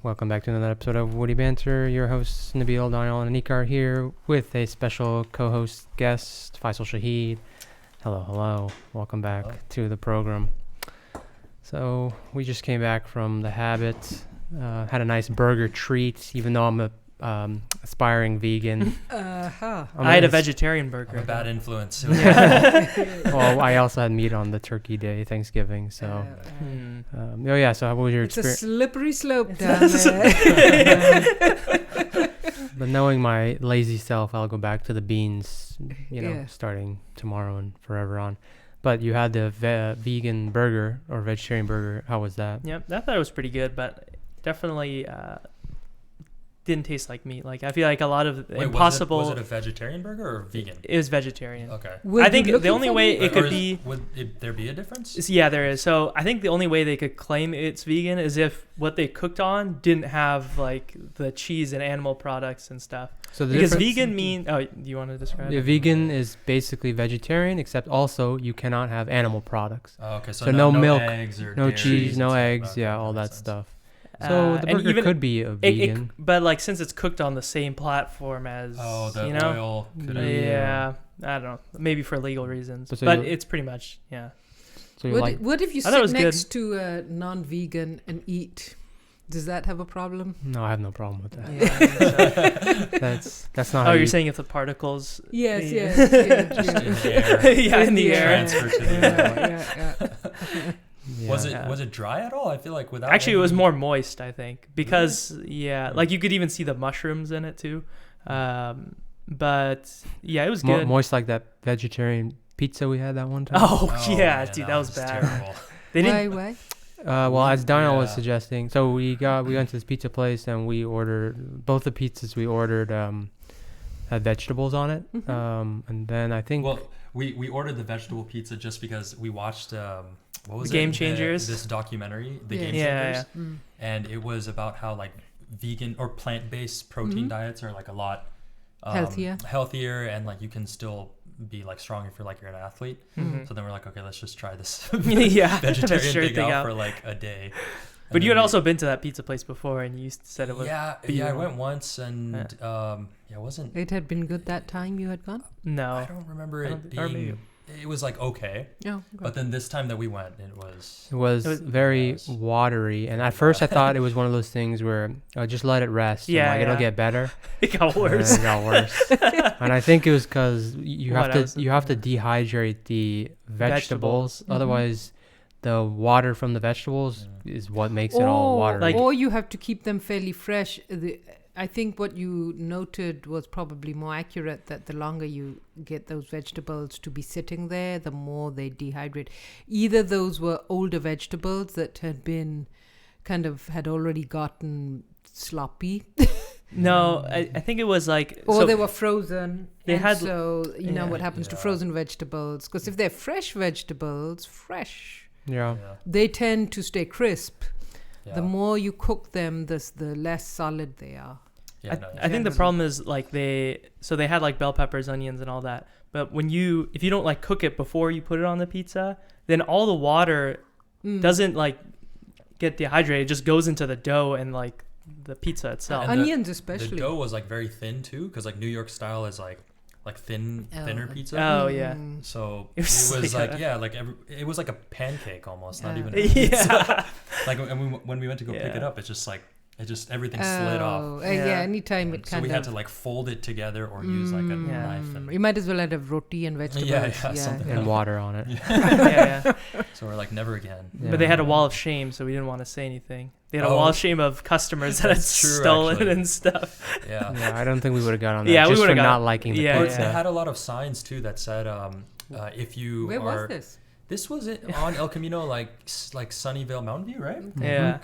Welcome back to another episode of WittyBantr. Your hosts Nabil, Daniel, and Anik are here with a special co-host guest, Faisal Shahid. Hello. Welcome back to the program. So we just came back from the Habit, had a nice burger treat, even though I'm a aspiring vegan. I had a vegetarian burger. I'm a bad influence. Well, I also had meat on the Turkey Day, Thanksgiving. So, so how was your experience? It's a slippery slope down there. But knowing my lazy self, I'll go back to the beans, starting tomorrow and forever on. But you had the vegan burger or vegetarian burger. How was that? Yeah, I thought it was pretty good, but definitely didn't taste like meat. Like I feel like a lot of Impossible. Was it a vegetarian burger or vegan? It was vegetarian. Okay. I think the only way it could be. Would there be a difference? Yeah, there is. So I think the only way they could claim it's vegan is if what they cooked on didn't have like the cheese and animal products and stuff. So because vegan mean. Oh, do you want to describe? Yeah, vegan is basically vegetarian, except also you cannot have animal products. Oh, okay. So no milk, eggs or no dairy, cheese, no eggs. Okay, all that sense. stuff. So the burger could be a vegan. But like since it's cooked on the same platform as oil. I don't know. Maybe for legal reasons, but it's pretty much So what if you sit next to a non-vegan and eat? Does that have a problem? No, I have no problem with that. Yeah, that's not. Oh, you're saying if the particles? Yes. Just in the air. In the air. Transfer to the air. Yeah. Was it dry at all? I feel like without. Actually, it was more moist. I think because like you could even see the mushrooms in it too. But yeah, it was good. Moist like that vegetarian pizza we had that one time. Oh yeah, man, dude, that was bad. Terrible. They didn't. Why? Well, as Daniel was suggesting, so we went to this pizza place and we ordered both the pizzas we ordered had vegetables on it. And then I think we ordered the vegetable pizza just because we watched what was Game Changers? This documentary, Game Changers, Yeah. And it was about how like vegan or plant-based protein diets are like a lot healthier, and like you can still be like strong if you're an athlete. So then we're like, okay, let's just try this vegetarian thing out for like a day. But you had also been to that pizza place before, and you said it was. Yeah, I went once, and it wasn't. It had been good that time you had gone? No, I don't remember it being. It was like okay. Yeah. But then this time that we went, it was very watery, and at first I thought it was one of those things where just let it rest. Yeah, and it'll get better. It got worse. And I think it was because you have to dehydrate the vegetables. Otherwise, the water from the vegetables is what makes it all watery. Or you have to keep them fairly fresh. I think what you noted was probably more accurate, that the longer you get those vegetables to be sitting there, the more they dehydrate. Either those were older vegetables that had already gotten sloppy. No, I think it was like... Or they were frozen. What happens to frozen vegetables. Because if they're fresh vegetables, Yeah. they tend to stay crisp. Yeah. The more you cook them, the less solid they are. I think the problem is like they had like bell peppers, onions, and all that. But if you don't like cook it before you put it on the pizza, then all the water doesn't like get dehydrated. It just goes into the dough and like the pizza itself. And onions especially. The dough was like very thin too, because like New York style is like thinner pizza. Oh yeah. So it was it was like a pancake almost, not even a pizza. Like when we went to go pick it up, it's just like everything slid off. Anytime it so we had to like fold it together or use like a knife. And you might as well have roti and vegetables. Something and water on it. So we're like, never again. Yeah. But they had a wall of shame, so we didn't want to say anything. They had a wall of shame of customers that had stolen and stuff. Yeah. I don't think we would have got on that. Yeah, just we would have not liking the pizza. It had a lot of signs too that said, if you Where was this? This was on El Camino, like Sunnyvale, Mountain View, right? Mm-hmm. Yeah.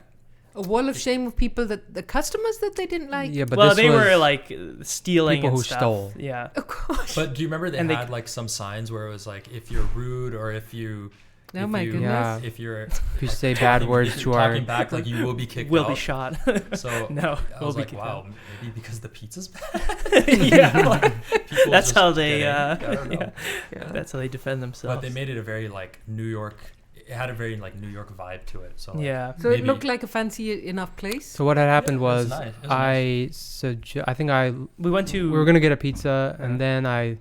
A wall of shame of people the customers that they didn't like. Yeah, but they were like stealing people and who stuff. Stole. Yeah. Of course. But do you remember they had like some signs where it was like, if you're rude or if you Oh my goodness. Yeah. If you say bad words to our... talking back, like you will be kicked out. Will be shot. So no, I was like, wow, maybe because the pizza's bad? Yeah. That's how they I don't know. that's how they defend themselves. But they made it a very like New York, had a very like New York vibe to it. So like, Yeah. So it looked like a fancy enough place. So what had happened Yeah, it was was nice. It was nice. I think we were gonna get a pizza, Yeah. and then I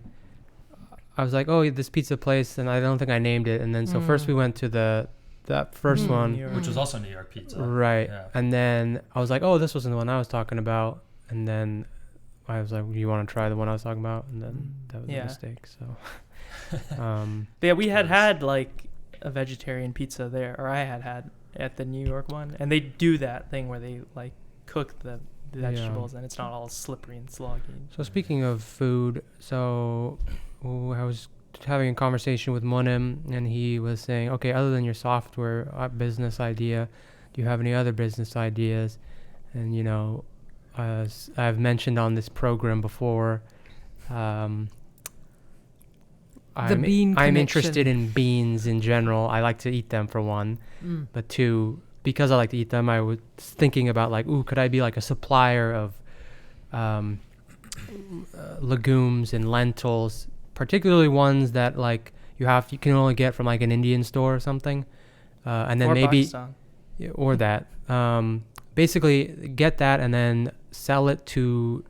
was like, oh, this pizza place, and I don't think I named it. And then so first we went to that first one, New York. which was also New York pizza. right? Yeah. And then I was like, oh, this wasn't the one I was talking about. And then I was like, you want to try the one I was talking about? And then that was a Yeah. mistake. So, But yeah, we had Nice. had like a vegetarian pizza there, or I had at the New York one, and they do that thing where they like cook the vegetables, and it's not all slippery and sloggy. So speaking of food, I was having a conversation with Monim, and he was saying, okay, other than your software business idea, do you have any other business ideas? And as I've mentioned on this program before, I'm interested in beans in general. I like to eat them for one, but two, because I like to eat them, I was thinking about like, could I be like a supplier of legumes and lentils, particularly ones that like you can only get from like an Indian store or something, and then Or maybe Pakistan. or that basically get that and then sell it to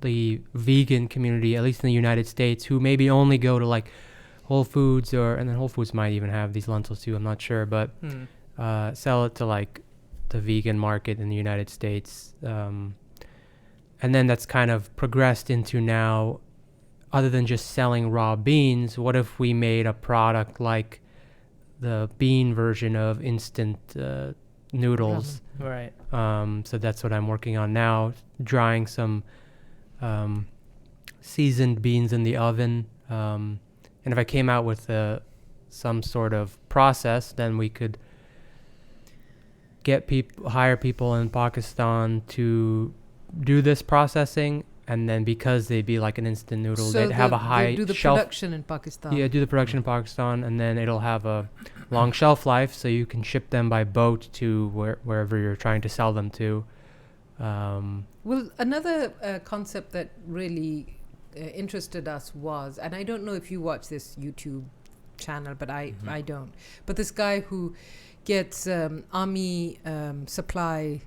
the vegan community, at least in the United States, who maybe only go to like Whole Foods, and then Whole Foods might even have these lentils too, I'm not sure, but sell it to like the vegan market in the United States. And then that's kind of progressed into now, other than just selling raw beans, what if we made a product like the bean version of instant noodles? Right. So that's what I'm working on now, drying some seasoned beans in the oven. And if I came out with some sort of process, then we could hire people in Pakistan to do this processing, and then because they'd be like an instant noodle, So they'd have a high they do the shelf. production in Pakistan. Yeah, do the production in Pakistan, and then it'll have a long shelf life, so you can ship them by boat to wherever you're trying to sell them to. Well, another concept that really interested us was, and I don't know if you watch this YouTube channel, but I don't. But this guy who gets army supply.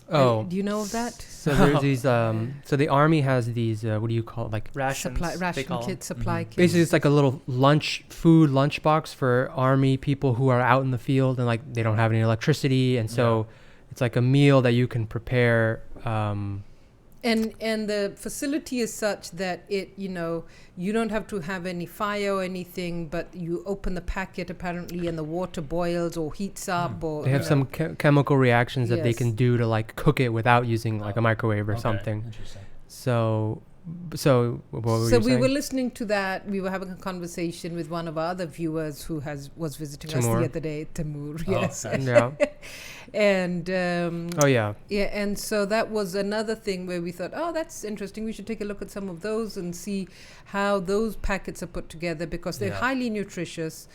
Do you know of that? So there's these. So the army has these. What do you call it? Like Rations. Ration kits, supply kits. basically, it's like a little lunch box for army people who are out in the field and like they don't have any electricity, and so it's like a meal that you can prepare. And the facility is such that you don't have to have any fire or anything, but you open the packet apparently and the water boils or heats up, or They have some chemical reactions that they Yes. can do to like cook it without using like a microwave or something. Interesting. So what were you So we saying? were listening to that. We were having a conversation with one of our other viewers who was visiting us Timur. the other day, Timur. Oh, Yes, okay. Yeah. and Oh yeah. yeah, and so that was another thing where we thought, oh, that's interesting. We should take a look at some of those and see how those packets are put together, because they're highly nutritious,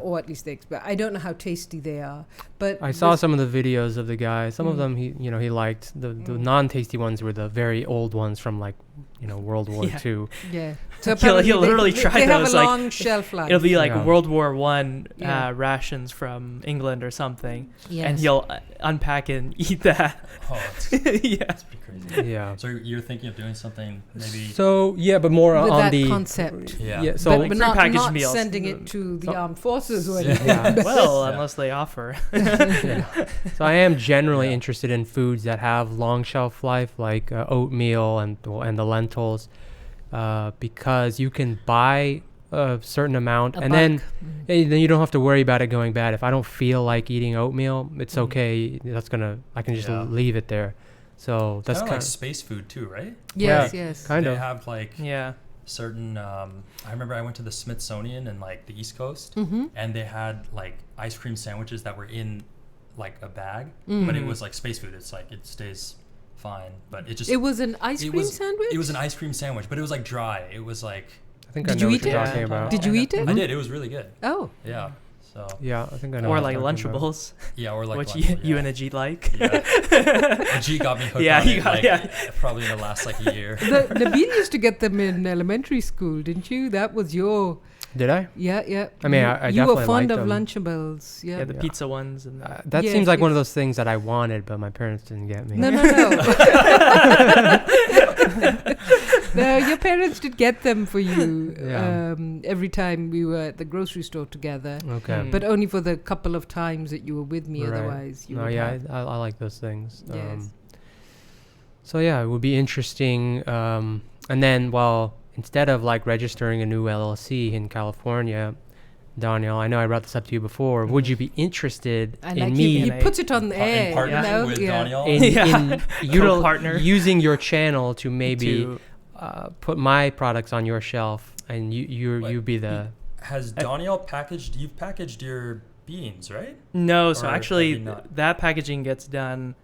or at least they expect. I don't know how tasty they are, but I saw some of the videos of the guy. Some of them he liked. The non-tasty ones were the very old ones from like World War II. Yeah, so He'll apparently literally they try have those, a like, long shelf life. It'll be like Yeah. World War One Yeah. rations from England or something, Yes. and he'll unpack it and eat that. Oh, Yeah. that's pretty crazy. Yeah. So you're thinking of doing something maybe? So yeah, but more with on that the concept. Yeah. So but not prepackaged meals. sending it to the So- armed forces or Yeah. anything. Yeah. Well, Yeah. unless they offer. yeah. So I am generally Yeah. interested in foods that have long shelf life, like oatmeal and the lentils, because you can buy a certain amount, and then you don't have to worry about it going bad. If I don't feel like eating oatmeal, it's okay. I can just Yeah. leave it there. So that's Kind of kind like of space food too, right? Yes, Yeah. yes. kind They of. have like Yeah. certain. I remember I went to the Smithsonian in like the East Coast, Mm-hmm. and they had like ice cream sandwiches that were in like a bag, Mm. but it was like space food. It's like it stays fine, but it just It was an ice it cream was- sandwich? it was an ice cream sandwich, but it was like dry. It was like I think Did I know you what eat you're it? talking about. Did you eat it? I did. It was really good. Oh. Yeah. So Yeah, I think I know. Or what like you're talking about. Lunchables, yeah, or like which Lunchables, you yeah. and Ajit like. Yeah. Ajit got me hooked Yeah, on he it, got- like, yeah. probably in the last like year. Nabil used to get them in elementary school, didn't you? That was your Did I? yeah. I mean, you, I you were definitely fond liked of them. Lunchables. Yeah. Yeah, the Yeah. pizza ones and the, That Yes, seems like one of yes. those things that I wanted, but my parents didn't get me. No. No, your parents did get them for you Yeah. every time we were at the grocery store together, Okay. Mm. but only for the couple of times that you were with me. Right. Otherwise, you No, would yeah, have. I like those things. Yes. So yeah, it would be interesting. And then, well, instead of like registering a new LLC in California, Daniel, I know I brought this up to you before. Would you be interested I in like me he puts it on the In air. partnership You know? with Yeah. Daniel. in Co-partner. using your channel to maybe to- put my products on your shelf, and you be the Has Daniel packaged? You've packaged your beans, right? No, so Or actually have you not? that packaging gets done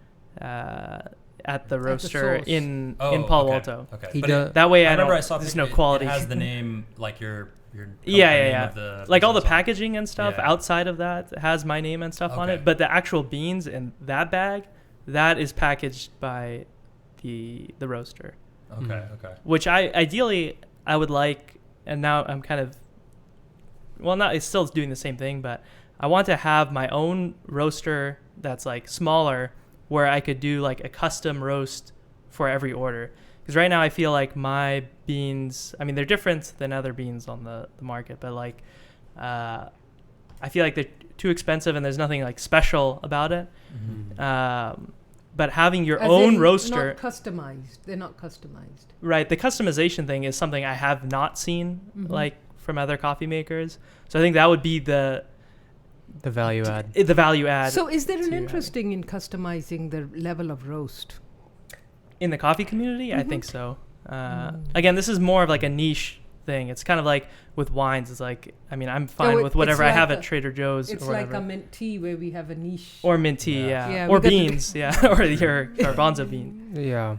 at the roaster source. in Oh, Palo okay. Alto. Okay. He But does. That way I I remember don't. I saw There's picture- no quality. It has the name like your Yeah, name yeah. of the Like all the business on it. packaging and stuff Yeah. outside of that has my name and stuff on Okay. it, but the actual beans in that bag, that is packaged by the roaster, Okay. Okay. which ideally I would like, and now I'm kind of, well, not, it's still doing the same thing, but I want to have my own roaster that's like smaller, where I could do like a custom roast for every order. Because right now I feel like my beans, I mean, they're different than other beans on the market, but like, I feel like they're too expensive and there's nothing like special about it. But having your As own in roaster, not customized. They're not customized. right? The customization thing is something I have not seen Mhm. like from other coffee makers. So I think that would be the value add. value add So, is there an to interesting in customizing the level of roast? in the coffee community. I Mhm. think so. Mm. Again, this is more of like a niche thing. It's kind of like with wines. It's like, I mean, I'm fine it- with whatever it's I have like at Trader Joe's It's or like whatever. a mint tea where we have a niche. Or mint tea, Yeah. Yeah, or we got the- beans, yeah, or your garbanzo bean. Yeah,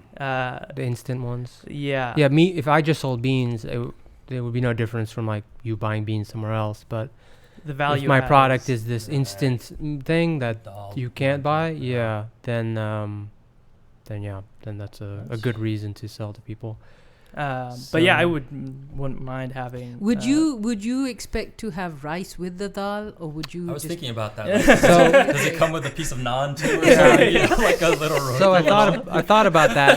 the instant ones. Yeah. Yeah, me. If I just sold beans, there would be no difference from like you buying beans somewhere else. But The value. if my add product is- is this Right. instant thing that Dal you can't buy, blender. yeah, then that's a Nice. good reason to sell to people. but yeah, I So- wouldn't mind having. Would you expect to have rice with the dal, or would you? I was just thinking about that. Yeah. Like, So- does it come with a piece of naan too? Or Yeah. something? You know, like a little roast. So I thought about that.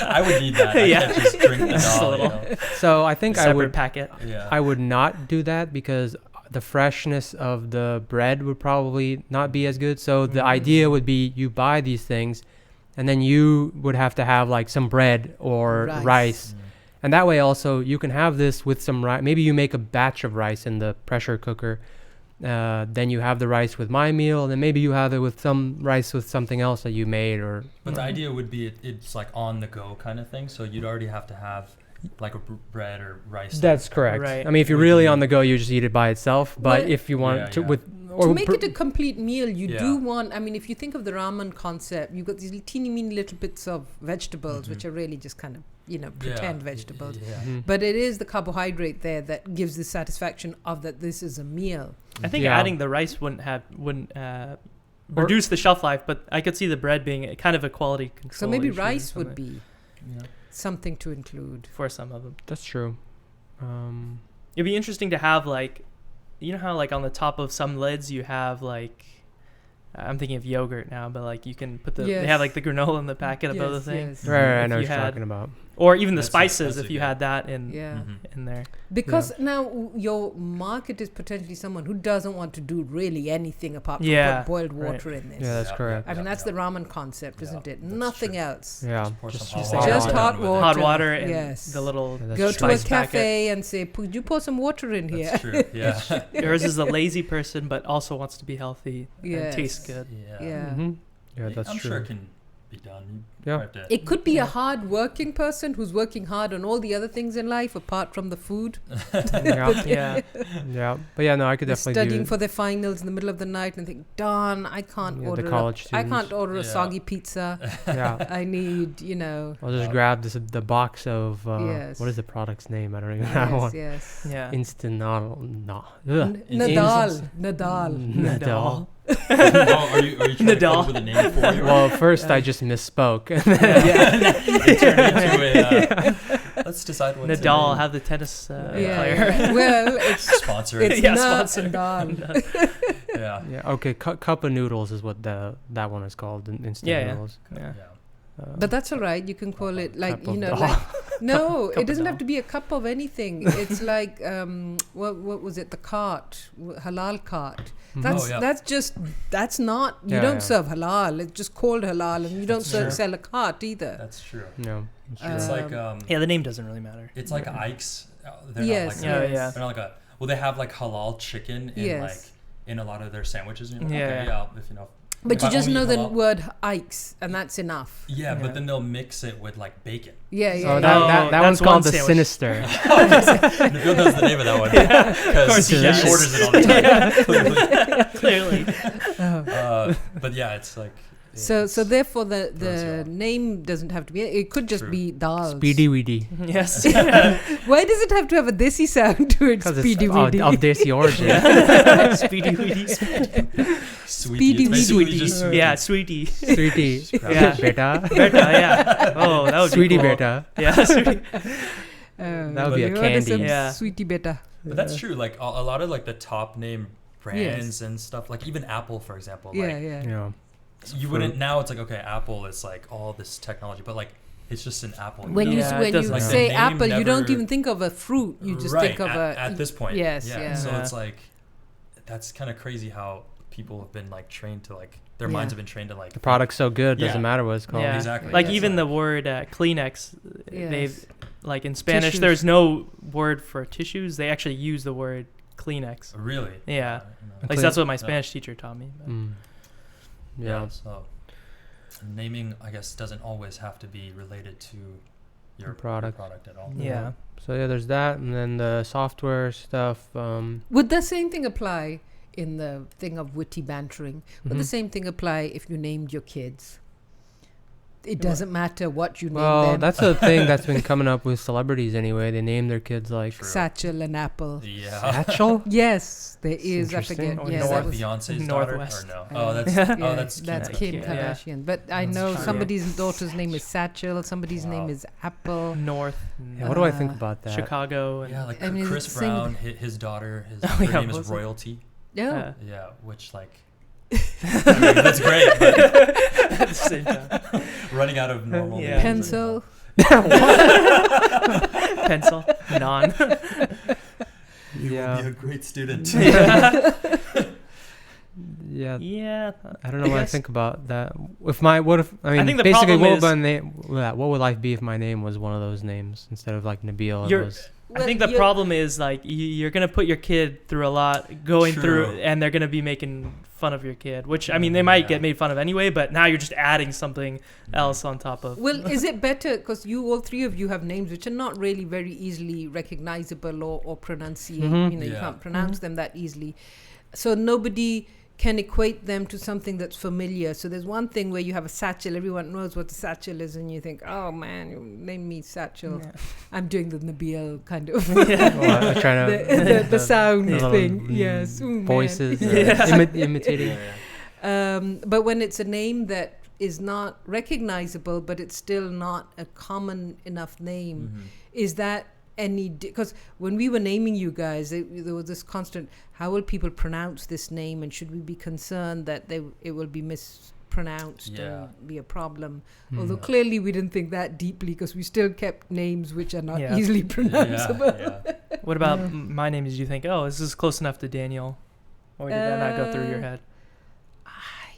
I would need that. I Yeah. can't just drink the Just a dal. little. So I think I separate would packet. Yeah. I would not do that because the freshness of the bread would probably not be as good. So the idea would be you buy these things, and then you would have to have like some bread or Rice. rice. And that way also you can have this with some rice. Maybe you make a batch of rice in the pressure cooker. Then you have the rice with my meal, and then maybe you have it with some rice with something else that you made. Or But the idea would be it's like on the go kind of thing. So you'd already have to have like a bread or rice. that's correct. Right. I mean, if you're Would really you- on the go, you just eat it by itself. But Well, if you want Yeah, to yeah. with to make it a complete meal, you Yeah. do want. I mean, if you think of the ramen concept, you've got these teeny weeny little bits of vegetables, which Mhm. are really just kind of pretend vegetables. Yeah. Mhm. But it is the carbohydrate there that gives the satisfaction of that this is a meal. I think Yeah. adding the rice wouldn't reduce the shelf life, but I could see the bread being a kind of a quality control. So maybe issue or rice would something be Yeah. something to include. for some of them. That's true. It'd be interesting to have like, you know how like on the top of some lids you have like, I'm thinking of yogurt now, but like you can put they have like the granola in the packet of other things, Right, I If know you what you're had- talking about. or even the That's a- spices that's if a you good- had that in Yeah. Mhm. in there. Because now your market is potentially someone who doesn't want to do really anything apart from Yeah, put boiled right. water in this. Yeah, that's Yeah, correct. I mean, yeah, that's yeah. the ramen concept, Yeah, isn't it? that's Nothing true. else. Yeah, Pour just some just hot hot Just water. hot with it. water. Hot water and Yes. the little Yeah, that's Go true. to a spice packet. cafe and say, "Could you pour some water in here?" That's true. Yeah. Yours is a lazy person, but also wants to be healthy Yes. and taste good. Yeah. Yeah. Mhm. Yeah, that's I'm true. sure it can be done. Yeah. It could be a hard-working person who's working hard on all the other things in life apart from the food. Yeah. But yeah, no, I could They're definitely studying do for their finals in the middle of the night and think, darn, I can't the order. college I students. can't order a soggy pizza. Yeah. I need, you know. I'll just grab the box of Yes. what is the product's name? I don't even know one. Yes. Yeah. Instant Nadal. Nadal. Oh, are you trying to come up with a name for it? Well, first I just misspoke. It turned into a. Let's decide what Nadal, have the tennis player. Well, it's sponsor. it's sponsor. Nadal. Yeah. Yeah. Okay. Cup of noodles is what that one is called. Instant noodles. Yeah. But that's all right. You can call it like, cup you of know, dal. like no, Cup it of doesn't dal. have to be a cup of anything. It's like what was it? The cart, halal cart. That's not. You don't serve halal. It's just called halal, and you don't sell a cart either. That's true. No. It's like Yeah, the name doesn't really matter. It's like Ike's. They're Yes, not like yes. They're not like a. Well, they have like halal chicken in Yes. in a lot of their sandwiches. And you're like, Yeah. okay, yeah, if you know. But if you I just only know eat the halal- word Ike's, and that's enough. Yeah, Yeah. but then they'll mix it with like bacon. Yeah, yeah. Oh, yeah. that that's one's called one the sandwich. Sinister. Nabil knows the name of that one. Because course he he does. orders it all the time. Clearly. But yeah, it's like. So it's- therefore throws you the off. name doesn't have to be. It could just True. be dal. Speedy Weedy. Yes. Why does it have to have a desi sound to it? Because Speedy it's weedy. of Desi origin. Speedy Weedy. Speedy It's basically Weedy. just Yeah, sweetie. Sweetie. Yeah. Beta. Berta, yeah. Oh, that would Sweetie be cool. Beta. Yeah, sweetie. That would be a you order candy. some Yeah. Sweetie beta. But that's true. Like a lot of like the top name brands and stuff. Like even Apple, for example. Yeah, Like, yeah. Yeah. you wouldn't now. It's like okay, Apple is like all this technology, but like it's just an apple. When you Yeah, it when you doesn't- Like, the say name apple, you don't never- even think of a fruit. You just right, think of at this point. Yes, yeah. yeah. So Yeah. it's like that's kind of crazy how people have been like trained to like their Yeah. minds have been trained to like The product's so good, Yeah. doesn't matter what it's called. Yeah. exactly. Like Yeah, even so- the word Kleenex, they've Yes. like in Spanish, Tissues. there's no word for tissues. They actually use the word Kleenex. really. Yeah. No. At least that's what my Yeah. Spanish teacher taught me. but- Mm. Yeah. So naming, I guess, doesn't always have to be related to your product. product at all. Yeah. So yeah, there's that, and then the software stuff. Would the same thing apply in the thing of witty bantering? Would the Mhm. same thing apply if you named your kids? It doesn't matter what you name Well, them. that's a thing that's been coming up with celebrities anyway. They name their kids like True. Satchel and Apple. Yeah. Satchel. Yes, there is. I interesting. forget. Or Yes, that North was, Beyonce's Northwest. daughter, or no? Uh, Oh, that's yeah, that's Kim Yeah. Kardashian. But I That's know true. somebody's daughter's name is Satchel. Somebody's name Wow. is Apple. North. Yeah, what do I think about that? Chicago. And Yeah, like I mean, Chris it's the same- Brown, his daughter, Oh, her yeah, name is was it? Royalty. Yeah. Yeah, which like I mean, that's great, but at the same time. running out of normal Yeah. names. Pencil. Pencil. Non. You will Yeah. be a great student. Yeah. Yeah. I don't know what I guess- think about that. I think the basically, problem what is- would my name? What would life be if my name was one of those names instead of like Nabil? You're- It was I think the problem is like you're gonna put your kid through a lot going True. through, and they're gonna be making fun of your kid. Which I mean, they might Yeah. get made fun of anyway, but now you're just adding something else on top of. Well, is it better because all three of you have names which are not really very easily recognizable or pronunciate. Mhm. You know, you Yeah. can't pronounce them that easily. So nobody can equate them to something that's familiar. So there's one thing where you have a satchel, everyone knows what the satchel is, and you think, oh man, you named me Satchel. Yeah. I'm doing the Nabil kind of well, I'm trying to the sound the little, thing. Yes, ooh, man. voices, Yeah. imitating. But when it's a name that is not recognizable, but it's still not a common enough name, is that any? Because when we were naming you guys, there was this constant: how will people pronounce this name, and should we be concerned that it will be mispronounced Yeah. and be a problem? Hmm. Although clearly we didn't think that deeply because we still kept names which are not Yeah. easily pronounceable. Yeah. What about my name? Did you think, oh, this is close enough to Daniel, or did that not go through your head?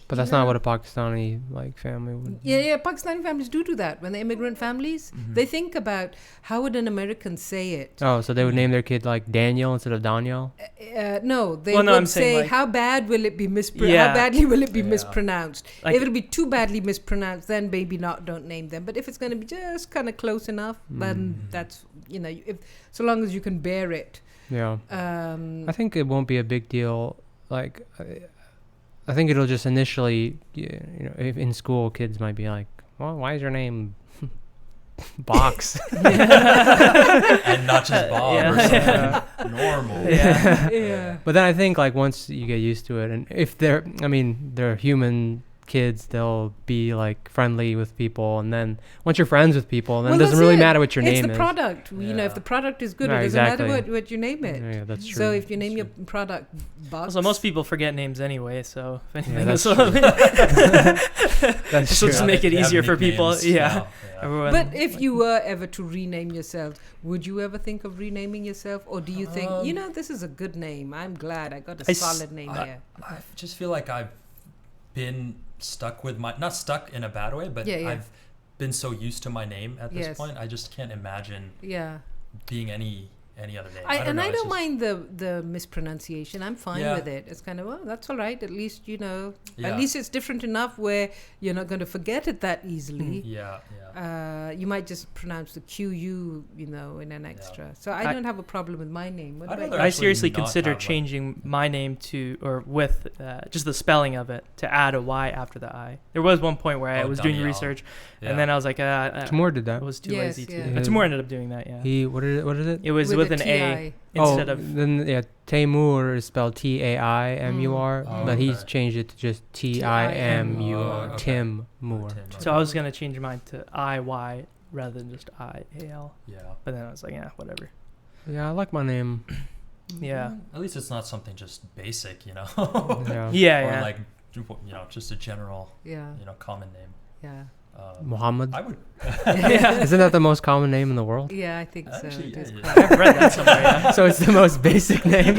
But that's not what a Pakistani like family would. Yeah. Pakistani families do that. When they're immigrant families, they think about how would an American say it. Oh, so they would name their kid like Daniel instead of Daniel? No, they would say, like, how bad will it be how badly will it be mispronounced? Like, if it'll be too badly mispronounced, then maybe don't name them. But if it's going to be just kind of close enough, then that's, if so long as you can bear it. Yeah. I think it won't be a big deal. Like, I think it'll just initially, if in school, kids might be like, well, why is your name Box? And not just Bob or something normal. Yeah. But then I think, like, once you get used to it, and if they're human kids, they'll be like friendly with people, and then once you're friends with people, then it doesn't really matter what your name is. It's the product. If the product is good, it doesn't matter what you name it. Yeah, that's true. So if you name your product Box. Also, most people forget names anyway, so if anything, that's true. That's true. Just to make it easier for people. Yeah. But if you were ever to rename yourself, would you ever think of renaming yourself, or do you think, this is a good name? I'm glad I got a solid name here. I just feel like I've been stuck with not stuck in a bad way, but I've been so used to my name at this point. I just can't imagine being any other name. I don't mind the mispronunciation. I'm fine with it. It's kind of, that's all right. At least at least it's different enough where you're not going to forget it that easily. You might just pronounce the QU, in an extra. So I don't have a problem with my name. I seriously considered changing my name to, or with just the spelling of it, to add a Y after the I. There was one point where I was doing research, and then I was like, Timur did that. I was too lazy to. But Timur ended up doing that. Yeah. What is it? It was with an A instead of. Then Taimur is spelled Taimur, but he's changed it to just Timur. Timur. So I was gonna change mine to IY rather than just IAL. Yeah. But then I was like, whatever. Yeah, I like my name. Yeah. At least it's not something just basic, Yeah. Or like, just a general, common name. Yeah. Muhammad. I would. Isn't that the most common name in the world? Yeah, I think so. I've read that somewhere. Yeah. So it's the most basic name.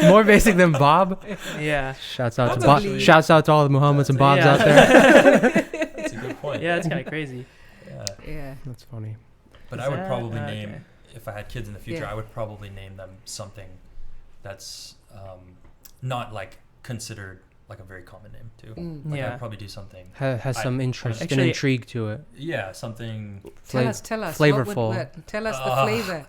More basic than Bob. Yeah. Shouts out to all the Muhammads and Bobs out there. That's a good point. Yeah, it's kind of crazy. Yeah. That's funny. But I would probably name, if I had kids in the future, I would probably name them something that's not like considered like a very common name too. I'd probably do something has some interest and intrigue to it. Yeah, something. Tell us. Flavorful. Tell us the flavor,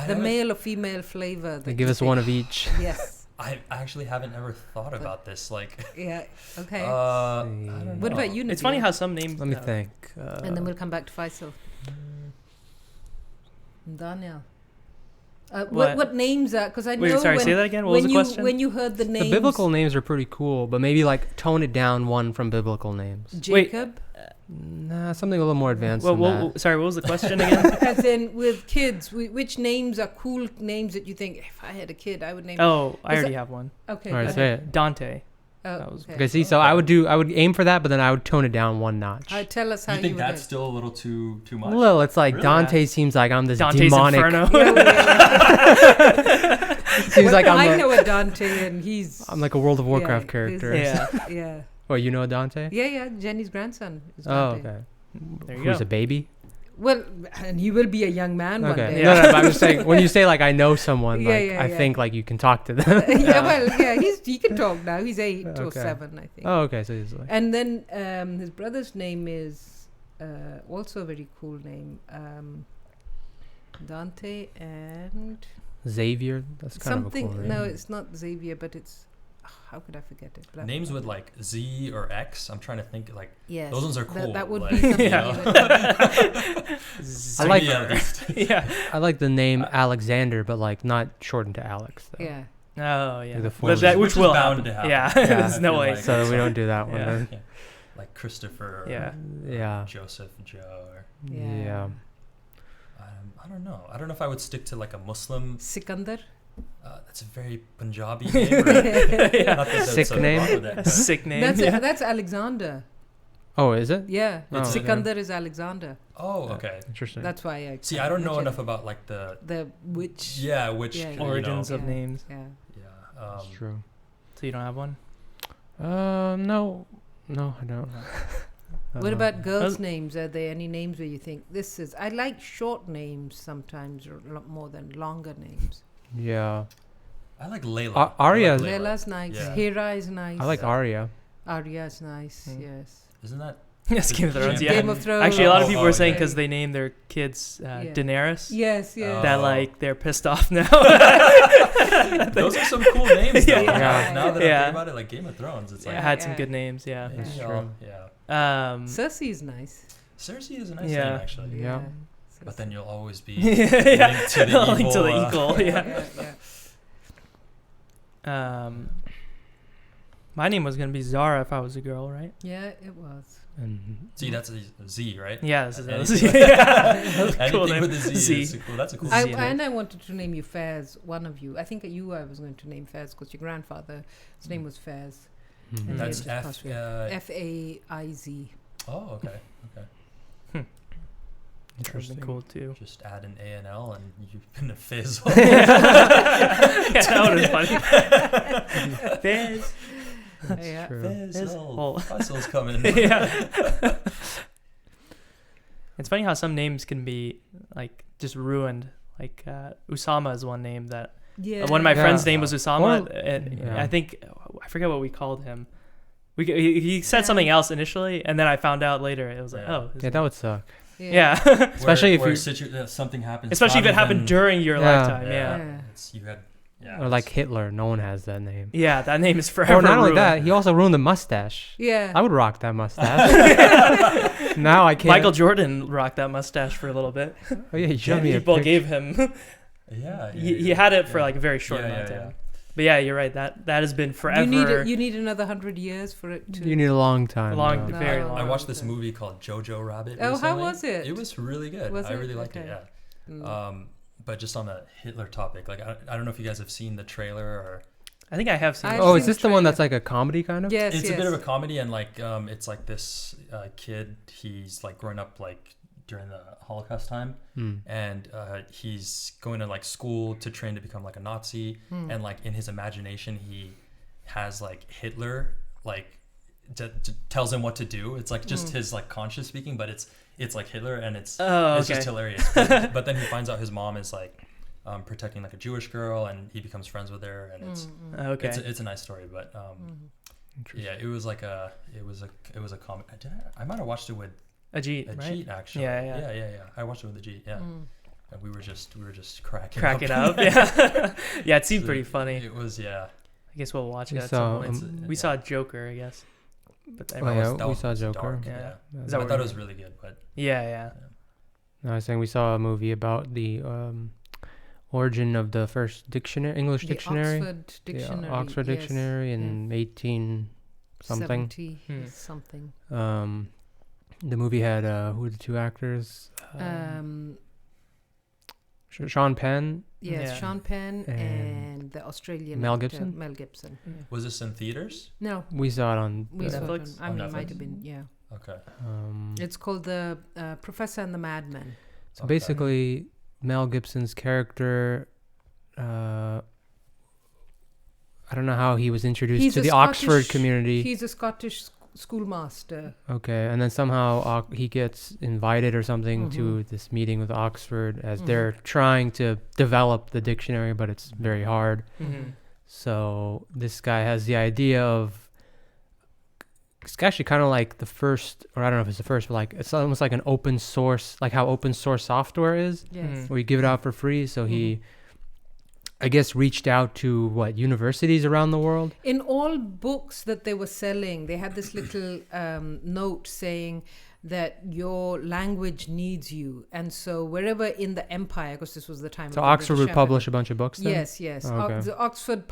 the male or female flavor. Give us one of each. Yes. I actually haven't ever thought about this. Like. Yeah. Okay. I don't know. What about you, Nabil? It's funny how some names. Let me think. And then we'll come back to Faisal. Daniel. What names are? Because I know. Wait, sorry. Say that again. What was the question? When you heard the names, the biblical names are pretty cool, but maybe like tone it down one from biblical names. Jacob. Nah, something a little more advanced. Sorry, what was the question again? As in, with kids, which names are cool names that you think, if I had a kid, I would name? Oh, I already have one. Okay. All right, say it. Dante. Oh, okay. See, so I would aim for that, but then I would tone it down one notch. Tell us how you think that's still a little too much? Well, it's like really? Dante seems like I'm this demonic. Inferno. Seems like I know a Dante, and I'm like a World of Warcraft character. Yeah. Well, you know Dante? Yeah. Jenny's grandson is Dante. Oh, okay. There you Who's go. a baby? Well, and he will be a young man one day. No, but I'm just saying, when you say like I know someone, I think like you can talk to them. He can talk now. He's 8 or 7, I think. Oh, okay, so he's like. And then his brother's name is also a very cool name, Dante and Xavier. That's kind of a cool name. No, it's not Xavier, but it's. How could I forget it? Names with like Z or X. I'm trying to think like those ones are cool. That would be something. I like the name Alexander, but like not shortened to Alex. Though. Yeah. Oh yeah. Which will bound to happen. Yeah. There's no way. Like, so we don't do that one. Yeah. Like Christopher. Yeah. Joseph, Joe. Yeah. I don't know. I don't know if I would stick to like a Muslim. Sikandar. That's a very Punjabi name. Sick name. Sick name. That's Alexander. Oh, is it? Yeah. Sikandar is Alexander. Oh, okay. Interesting. That's why I. See, I don't know enough about like the which. Yeah, which origins of names. Yeah. Yeah. That's true. So you don't have one? No, I don't. What about girls' names? Are there any names where you think this is? I like short names sometimes, or a lot more than longer names. Yeah. I like Layla. Arya. Layla's nice. Yeah. Hera is nice. I like Arya. Arya's nice. Yes. Isn't that? Yes, Game of Thrones. Yeah. Yeah. Game of Thrones. Actually, a lot of people were saying yeah. because they named their kids Daenerys. Yes, yes. That like they're pissed off now. Those are some cool names. Though. Yeah. Now that I think about it, like Game of Thrones, it's like It had some good names. Yeah. maybe That's I'll- true. yeah. Cersei is nice. Cersei is a nice Yeah. name actually. Yeah. But then you'll always be Yeah. linked to the evil. Linked to the eagle. Yeah. Yeah. My name was gonna be Zara if I was a girl, right? Yeah, it was. And See, that's a Z, right? Yeah, this is Anything- yeah. Cool Anything name. with a Z, Z. is cool. That's a cool Z. name. And I wanted to name you Fairs, one of you. I think you I was going to name Fairs because your grandfather's name was Fairs. Mhm. And That's just F. passed away. Faiz. Oh, okay. That Interesting. cool too. Just add an A and L, and you've been a Fizz. Yeah, that would have been funny. Fizz. Yeah. True. Fizzle. Fizzel's coming. Yeah. It's funny how some names can be like just ruined. Like Usama is one name that Yeah. one of my Yeah. friends' name was Usama. Well, And yeah. I think I forget what we called him. He said something else initially, and then I found out later. It was like, Yeah. oh, his Yeah, that would suck. yeah. Especially if where you- something happens. Especially if not it happened even- during your Yeah. lifetime. Yeah. Yeah. It's, you had. Yeah. Or like Hitler, no one has that name. Yeah, that name is forever. Or not only ruined. that, he also ruined the mustache. Yeah. I would rock that mustache. Now I can't. Michael Jordan rocked that mustache for a little bit. Oh yeah, he showed me a People picture. gave him. Yeah. He had it for like a very short amount of Yeah. time. But yeah, you're right. That has been forever. You need another 100 years for it to. You need a long time. Long- though. very No. long. I watched this movie called Jojo Rabbit. Oh, how recently. was it? It was really good. Was I it? really liked it. Okay. Yeah. Mm. But just on the Hitler topic, like I don't know if you guys have seen the trailer or. I think I have seen. I've it. Oh, seen is this the one that's like a comedy kind of? Yes, It's yes. a bit of a comedy, and like it's like this kid. He's like growing up like during the Holocaust time, and he's going to like school to train to become like a Nazi, and like in his imagination he has like Hitler like tells him what to do. It's like just his like conscious speaking, but it's like Hitler, and it's just hilarious. But then he finds out his mom is like protecting like a Jewish girl, and he becomes friends with her, and Okay. it's a nice story. But yeah, it was like a comedy. I might have watched it with Ajit, right? Ajit actually. Yeah. I watched it with Ajit. Yeah, and we were just Cracking up. Yeah. Yeah, it seemed So pretty funny. It was I guess we'll watch it We at saw, some point. We saw Joker, I guess. But Oh, yeah, we was saw Joker. dark, Yeah. yeah. Is that I what thought you- it was really good, but yeah. No, I was saying we saw a movie about the origin of the first English The dictionary. Oxford Dictionary. Yeah, Oxford yes. Dictionary in 18 something. 70 Hmm. something. The movie had who were the two actors? Sean Penn. Yes, Yeah. Sean Penn And and the Australian Mel actor, Gibson? Mel Gibson. was this in theaters? No, We saw it on. we the- saw it Netflix? on, I On mean, it might Netflix? have been, yeah. Okay. It's called The Professor and the Madman. So Okay. basically, Mel Gibson's character. I don't know how he was introduced He's to a the Oxford Scottish- community. He's a Scottish schoolmaster. Okay, and then somehow he gets invited or something to Mhm. this meeting with Oxford as Mhm. they're trying to develop the dictionary, but it's very hard. Mm-hmm. So this guy has the idea of, it's actually kind of like the first, or I don't know if it's the first, but like it's almost like an open source, like how open source software is, Yes. Mhm. where you give it out for free. So he, I guess, reached out to universities around the world. In all books that they were selling, they had this little note saying that your language needs you. And so wherever in the empire, because this was the time So of the Oxford British would Empire. publish a bunch of books then? Yes, yes. Okay. The Oxford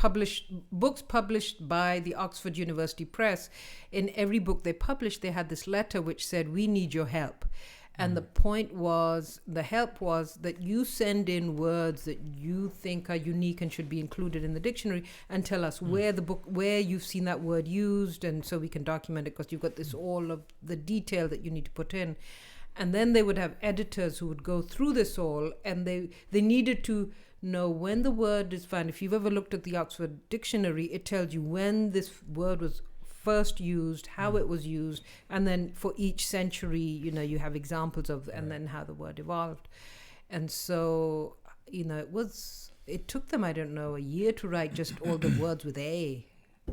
books published by the Oxford University Press. In every book they published, they had this letter which said, "We need your help." And the point was, the help was that you send in words that you think are unique and should be included in the dictionary, and tell us where you've seen that word used, and so we can document it, because you've got this all of the detail that you need to put in. And then they would have editors who would go through this all, and they needed to know when the word is found. If you've ever looked at the Oxford Dictionary, it tells you when this word was first used, how it was used, and then for each century, you have examples of, and then how the word evolved. And so, it took them, I don't know, a year to write just all the words with A.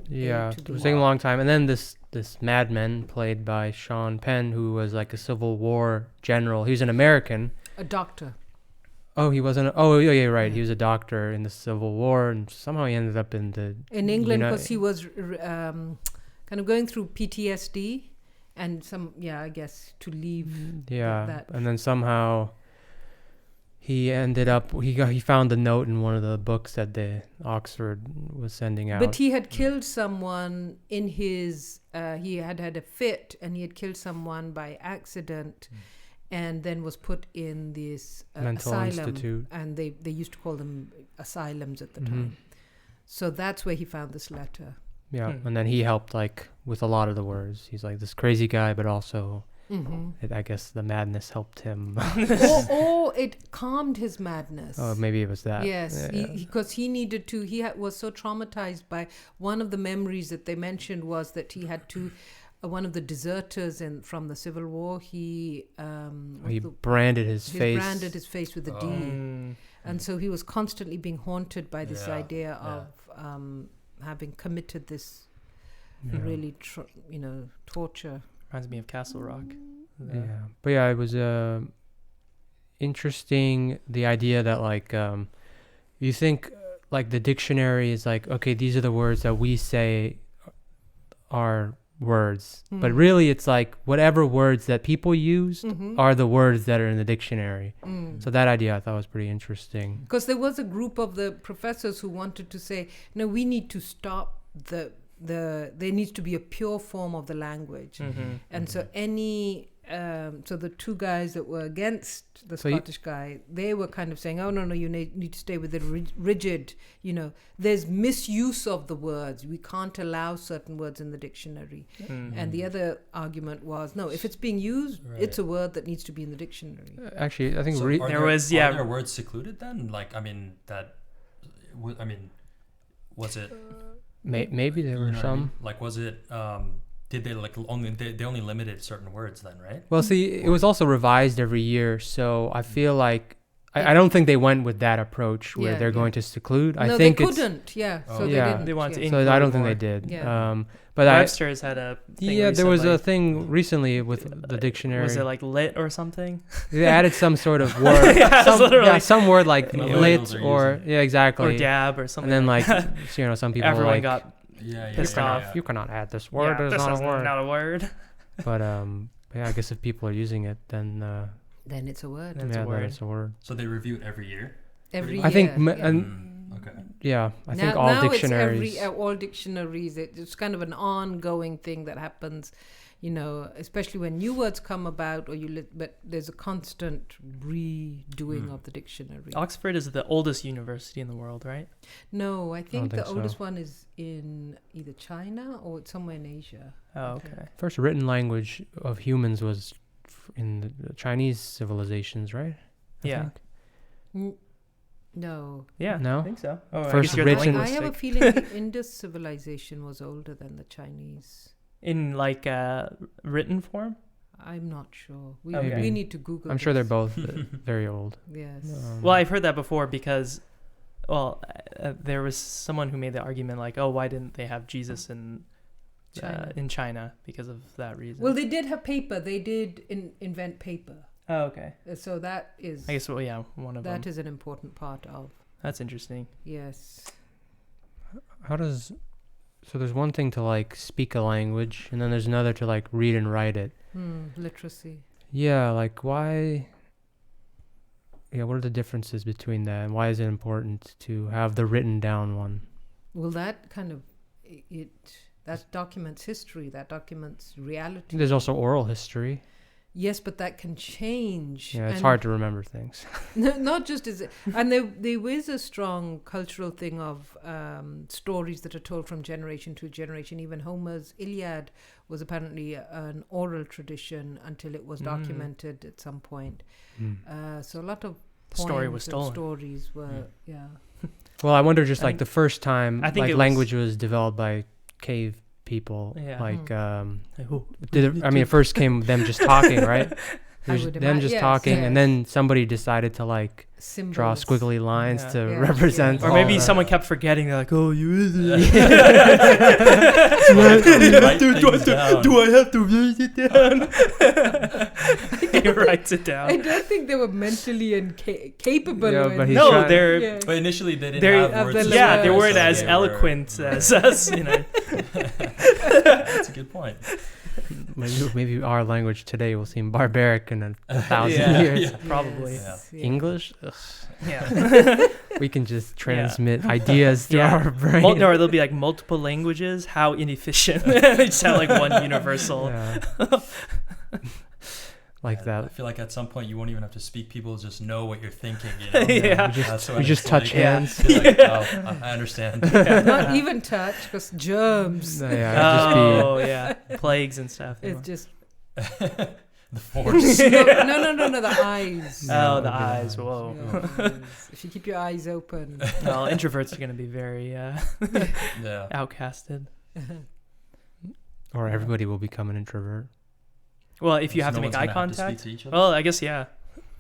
Yeah, it was taking a long time. And then this Madman, played by Sean Penn, who was like a Civil War general. He was an American. A doctor. Oh, he wasn't. Yeah, right. Yeah. He was a doctor in the Civil War, and somehow he ended up in England because he was kind of going through PTSD, and I guess to leave. Yeah, that. And then somehow he ended up. He found a note in one of the books that the Oxford was sending out. But he had killed someone in his. He had a fit, and he had killed someone by accident. And then was put in this mental asylum, institute, and they used to call them asylums at the time. So that's where he found this letter. Yeah, and then he helped with a lot of the words. He's like this crazy guy, but also, I guess the madness helped him. or it calmed his madness. Oh, maybe it was that. Yes, because he needed to. He was so traumatized by one of the memories that they mentioned was that he had to. One of the deserters from the Civil War, he branded his face. Branded his face with a D, and so he was constantly being haunted by this idea of having committed this really, torture. Reminds me of Castle Rock. But it was interesting, the idea that you think the dictionary is okay, these are the words that we say are words, but really it's whatever words that people use are the words that are in the dictionary. So that idea I thought was pretty interesting, because there was a group of the professors who wanted to say, no, we need to stop there needs to be a pure form of the language. And so so the two guys that were against the Scottish guy, they were kind of saying, oh, no, you need to stay with the rigid, there's misuse of the words. We can't allow certain words in the dictionary. And the other argument was, no, if it's being used, it's a word that needs to be in the dictionary. Actually, I think are there words secluded then? Was it... Maybe there were some. Was it... did they they only limited certain words then, right? Well, see, it was also revised every year, so I feel like I don't think they went with that approach where they're going to seclude. No, I think they couldn't. So they didn't. They wanted to. So I don't think they did. Yeah. But Webster's had a thing there was a thing recently with the dictionary. Was it lit or something? They added some sort of word. Some word like lit or exactly. Or dab or something. And then some people everyone got pissed off. You cannot add this word. It's not a word. Not a word. But I guess if people are using it, then it's a word. Then it's a word. So they review it every year. I think. Okay. Yeah, I think all dictionaries. Now all dictionaries. It's kind of an ongoing thing that happens, especially when new words come about, but there's a constant redoing of the dictionary. Oxford is the oldest university in the world, right? No, I think the oldest one is in either China or it's somewhere in Asia. Oh, okay. First written language of humans was in the Chinese civilizations, right? I think. No. Yeah. No. I think so. First written. I have a feeling the Indus civilization was older than the Chinese. In written form? I'm not sure. Okay. We need to Google. I'm sure they're both very old. Yes. Well, I've heard that before because, there was someone who made the argument why didn't they have Jesus in China because of that reason? Well, they did have paper. They did invent paper. Oh, okay. So that is... I guess, one of them. That is an important part of... That's interesting. Yes. How does... So there's one thing to speak a language, and then there's another to read and write it. Literacy. Yeah, why... Yeah, what are the differences between that, and why is it important to have the written down one? Well, that kind of... That documents history. That documents reality. There's also oral history. Yes, but that can change. Yeah, it's hard to remember things. Not just as... And there is a strong cultural thing of stories that are told from generation to generation. Even Homer's Iliad was apparently an oral tradition until it was documented at some point. So a lot of story was stolen. Stories were, Well, I wonder just the first time I think language was developed by cave people. Yeah. Like, Like, it first came them just talking, right? I There's would them imagine. just Yes, talking, yes. and then somebody decided to like draw Symbols. squiggly lines Yeah. to Yeah, represent. yeah. or all maybe the- someone kept forgetting. They're like, "Oh, you is Write it? things down. Do I have to write it down?" He writes it I down. don't think they were mentally capable. Yeah, of but it. he's No, trying- they're Yeah. But initially they didn't They're- have words. the to yeah, say, they weren't so as they were- eloquent as us, you know. That's a good point. maybe our language today will seem barbaric in a thousand Yeah. years. Yeah. English? Yes. Ugh. Yeah. We can just transmit ideas through Yeah. our brain. No, or there'll be like multiple languages. How inefficient. They just have like one universal. Yeah. Like I that. feel like at some point you won't even have to speak. People just know what you're thinking. You know? Yeah. We just touch hands. You're like, oh, I understand. Not even touch, because germs. Yeah, it'd just be Oh yeah, plagues and stuff. It's just The force. no, the eyes. Oh, the Yeah. eyes. Whoa. Yes. If you keep your eyes open. Well, introverts are gonna be very Yeah. outcasted. or everybody will become an introvert. Well, if you have No to make one's eye gonna have to speak contact. to each other. Well, I guess yeah.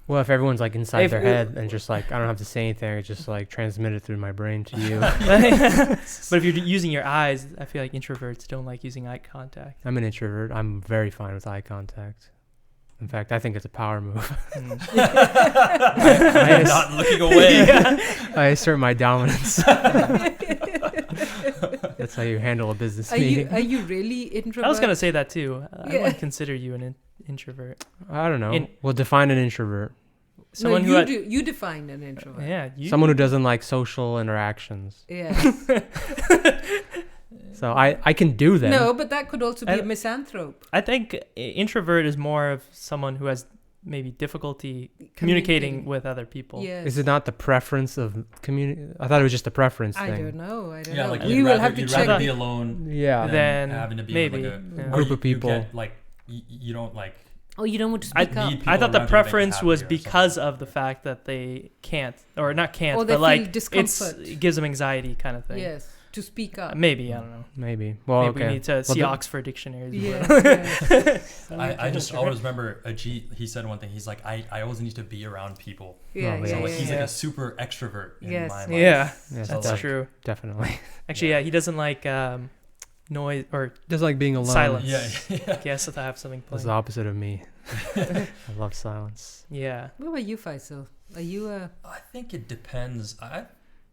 Well, if everyone's like inside If- their head and just like I don't have to say anything, it's just like transmitted through my brain to you. But if you're using your eyes, I feel like introverts don't like using eye contact. I'm an introvert. I'm very fine with eye contact. In fact, I think it's a power move. Mm. I Not looking away. I assert my dominance. That's how you handle a business meeting. Are you really introvert? I was gonna say that too. I Yeah. wouldn't consider you an introvert. I don't know. In- Well, define an introvert. Someone no, who had, you define an introvert. yeah, you, Someone who doesn't like social interactions. Yes. So I can do them. No, but that could also be I- a misanthrope. I think introvert is more of someone who has maybe difficulty communicating with other people. Yes. Is it not the preference of I thought it was just a preference I thing. don't know. I don't Yeah, know. like we you'd will rather, have to you'd check. rather be alone Yeah. than Then having to be maybe, in like a yeah. or Group of people. You get, like you don't like. Oh, you don't want to I speak up. need people I thought the around you to make you preference was happy or because of the fact that they can't, or not can't, Or they but like feel discomfort. it gives them anxiety kind of thing. Yes, to speak up. Maybe, I don't know. Maybe. Well, Maybe okay. we need to see the- Oxford dictionaries. Yes, But yes. I just always remember he said one thing. He's like, I always need to be around people. Yeah, Oh, So yeah, like yeah, he's yeah. like a super extrovert in Yes, my mind. yeah, Yes, that's like- true. definitely. Actually, yeah, he doesn't like noise or Just like being alone. Silence. Yeah. I guess if I have something That's playing. the opposite of me. I love silence. Yeah. What about you, Faisal? Are you a? I think it depends.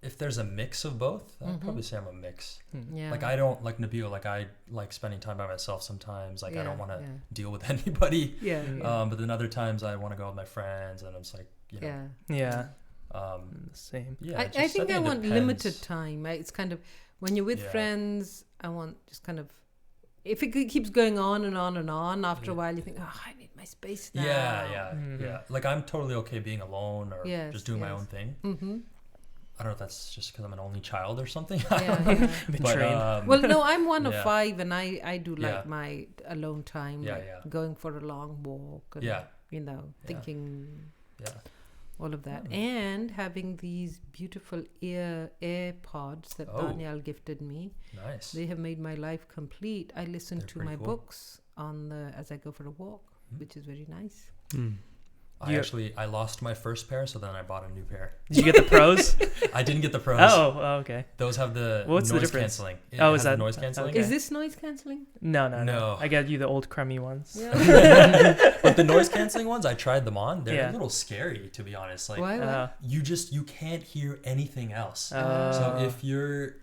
If there's a mix of both, I'd Mhm. probably say I'm a mix. Yeah. Like I don't like Nabil. Like I like spending time by myself sometimes. Like I don't want to Yeah. deal with anybody. Yeah. Mm. Yeah. But then other times I want to go with my friends, and I'm just like, you know, yeah. Yeah. yeah. Same. it I just- think I it want depends. limited time. It's kind of when you're with Yeah. friends. I want just kind of. If it keeps going on and on and on, after a Yeah. while you think, oh, I need my space now. Yeah. Mhm. Yeah. Like I'm totally okay being alone or Yes, just doing my yes. own thing. Mm-hmm. I don't know if that's just because I'm an only child or something. Yeah, yeah. But, Betrayed. Well, no, I'm one of yeah. 5, and I do like Yeah. my alone time. Yeah, like yeah. going for a long walk. And, Yeah. You know, Yeah. thinking Yeah. all of that, Yeah. and having these beautiful AirPods that Oh. Danielle gifted me. Nice. They have made my life complete. I listen They're to pretty my cool. books as I go for a walk, Mhm. which is very nice. Mm. I lost my first pair, so then I bought a new pair. Did you get the pros? I didn't get the pros. Oh, okay. Those have the What's the noise difference? canceling. It Oh, has is the that- noise canceling? okay. Is this noise cancelling? No. No. I got you the old crummy ones. Yeah. But the noise canceling ones, I tried them on. They're Yeah. a little scary, to be honest. Like Why? Uh, you can't hear anything else. Uh, So if you're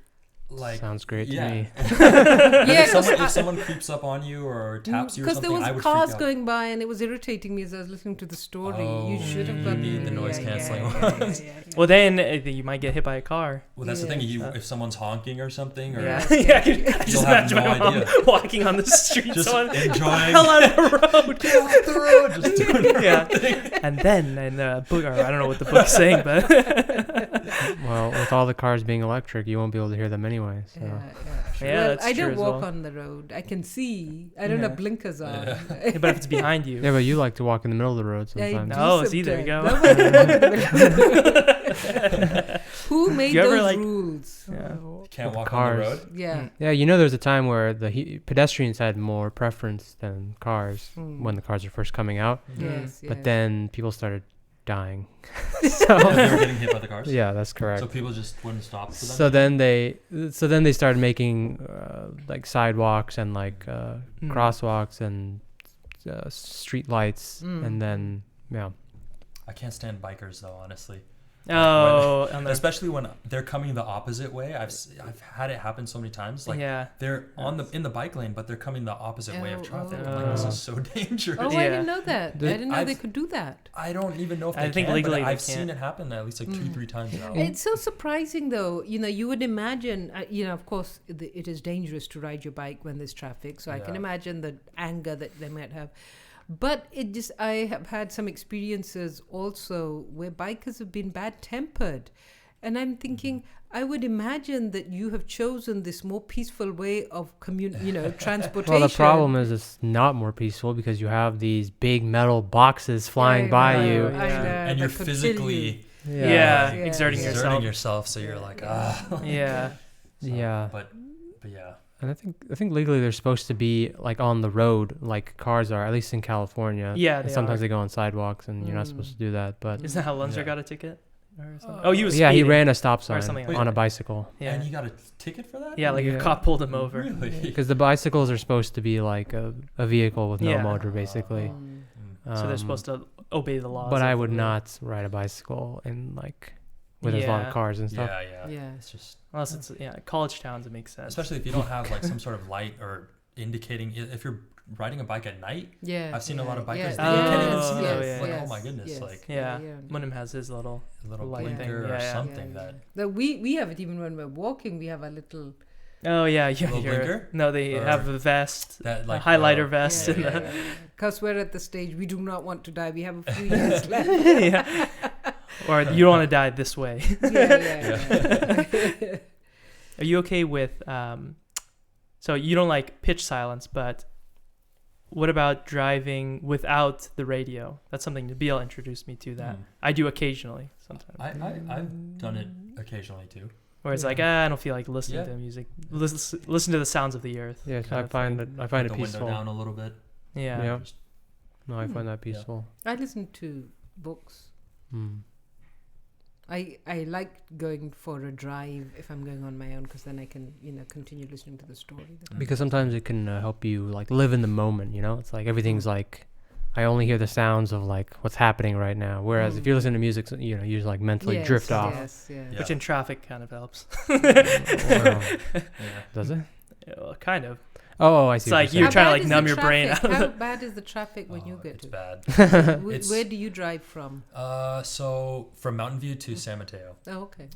like Sounds great to yeah. me. Yeah, if someone creeps up on you or taps you or because something, there was I would cars freak out. going by and it was irritating me as I was listening to the story. You Oh, should have you got need the noise cancelling ones. well, then you might get hit by a car. Well, that's the thing. Yeah. If someone's honking or something, or Yeah. Yeah, I can just You'll have imagine no my mom idea. walking on the street. just someone, enjoying hell out of the road. get off the road, just doing her Yeah. own thing. And then in the book, or I don't know what the book's saying, but Well, with all the cars being electric, you won't be able to hear them anyway. anyway. So. Yeah, that's I true don't as walk well. on the road. I can see. I don't have blinkers on. Yeah. Yeah, but if it's behind you. Yeah, but you like to walk in the middle of the road I sometimes. do Oh, see, there you go. Who made You ever, those like- rules? Yeah. Can't With walk cars. on the road. Yeah. Yeah, you know, there's a time where the pedestrians had more preference than cars when the cars were first coming out. Yes. But then people started dying. They were getting hit by the cars. Yeah, that's correct. So people just wouldn't stop for them. So then they started making like sidewalks and like crosswalks and street lights, and then I can't stand bikers though, honestly. Oh, Especially when they're coming the opposite way. I've had it happen so many times. Like they're in the bike lane, but they're coming the opposite way of traffic. I'm like, this is so dangerous. Oh, I didn't know that. I didn't know they could do that. I don't even know if they I think can, legally but they I've seen can't. it happen at least like 2-3 times now. It's so surprising, though. You know, you would imagine. Of course, it is dangerous to ride your bike when there's traffic. So I can imagine the anger that they might have. But I have had some experiences also where bikers have been bad-tempered. And I'm thinking, I would imagine that you have chosen this more peaceful way of transportation. well, the problem is it's not more peaceful because you have these big metal boxes flying by you. And you're physically exerting yourself, so you're like, But yeah. And I think legally they're supposed to be like on the road, like cars are, at least in California. Yeah, and sometimes they go on sidewalks, and you're not supposed to do that. But isn't that how Lunzer got a ticket? Or something? He was. Yeah, he speeding ran a stop sign something on a bicycle. Yeah, And you got a ticket for that? yeah, like a cop pulled him over. Really? Because the bicycles are supposed to be like a vehicle with no motor, basically. So they're supposed to obey the laws. But I would not ride a bicycle in like where there's a lot of cars and stuff. Yeah. It's just Unless it's college towns, it makes sense. especially if you don't have like some sort of light or indicating if you're riding a bike at night. I've seen a lot of bikers. They can't even see that. Oh my goodness! Munim has his little light blinker thing. or something that. No, we have it even when we're walking. We have a little. Oh yeah, Little blinker? No, they have a vest, That, a highlighter vest, Because we're at the stage we do not want to die. We have a few years left. Or you don't want to die this way. Yeah. Are you okay with? So you don't like pitch silence, but what about driving without the radio? That's something Nabil introduced me to. That I do occasionally, sometimes. I've done it occasionally too. Where it's like, I don't feel like listening to music. Listen to the sounds of the earth. Yes, I find it the peaceful. window down a little bit. Yeah. No, I find that peaceful. I listen to books. I like going for a drive if I'm going on my own, because then I can continue listening to the story. Because sometimes it can help you like live in the moment. It's like everything's like I only hear the sounds of like what's happening right now. Whereas if you listen to music, you just like mentally drift off. Yes. Which in traffic kind of helps. Does it? Yeah, kind of. Oh, I see. It's like you're trying to like numb your brain out. out. How bad is the traffic when you get it's to? bad. Where do you drive from? So from Mountain View to San Mateo. Oh, okay.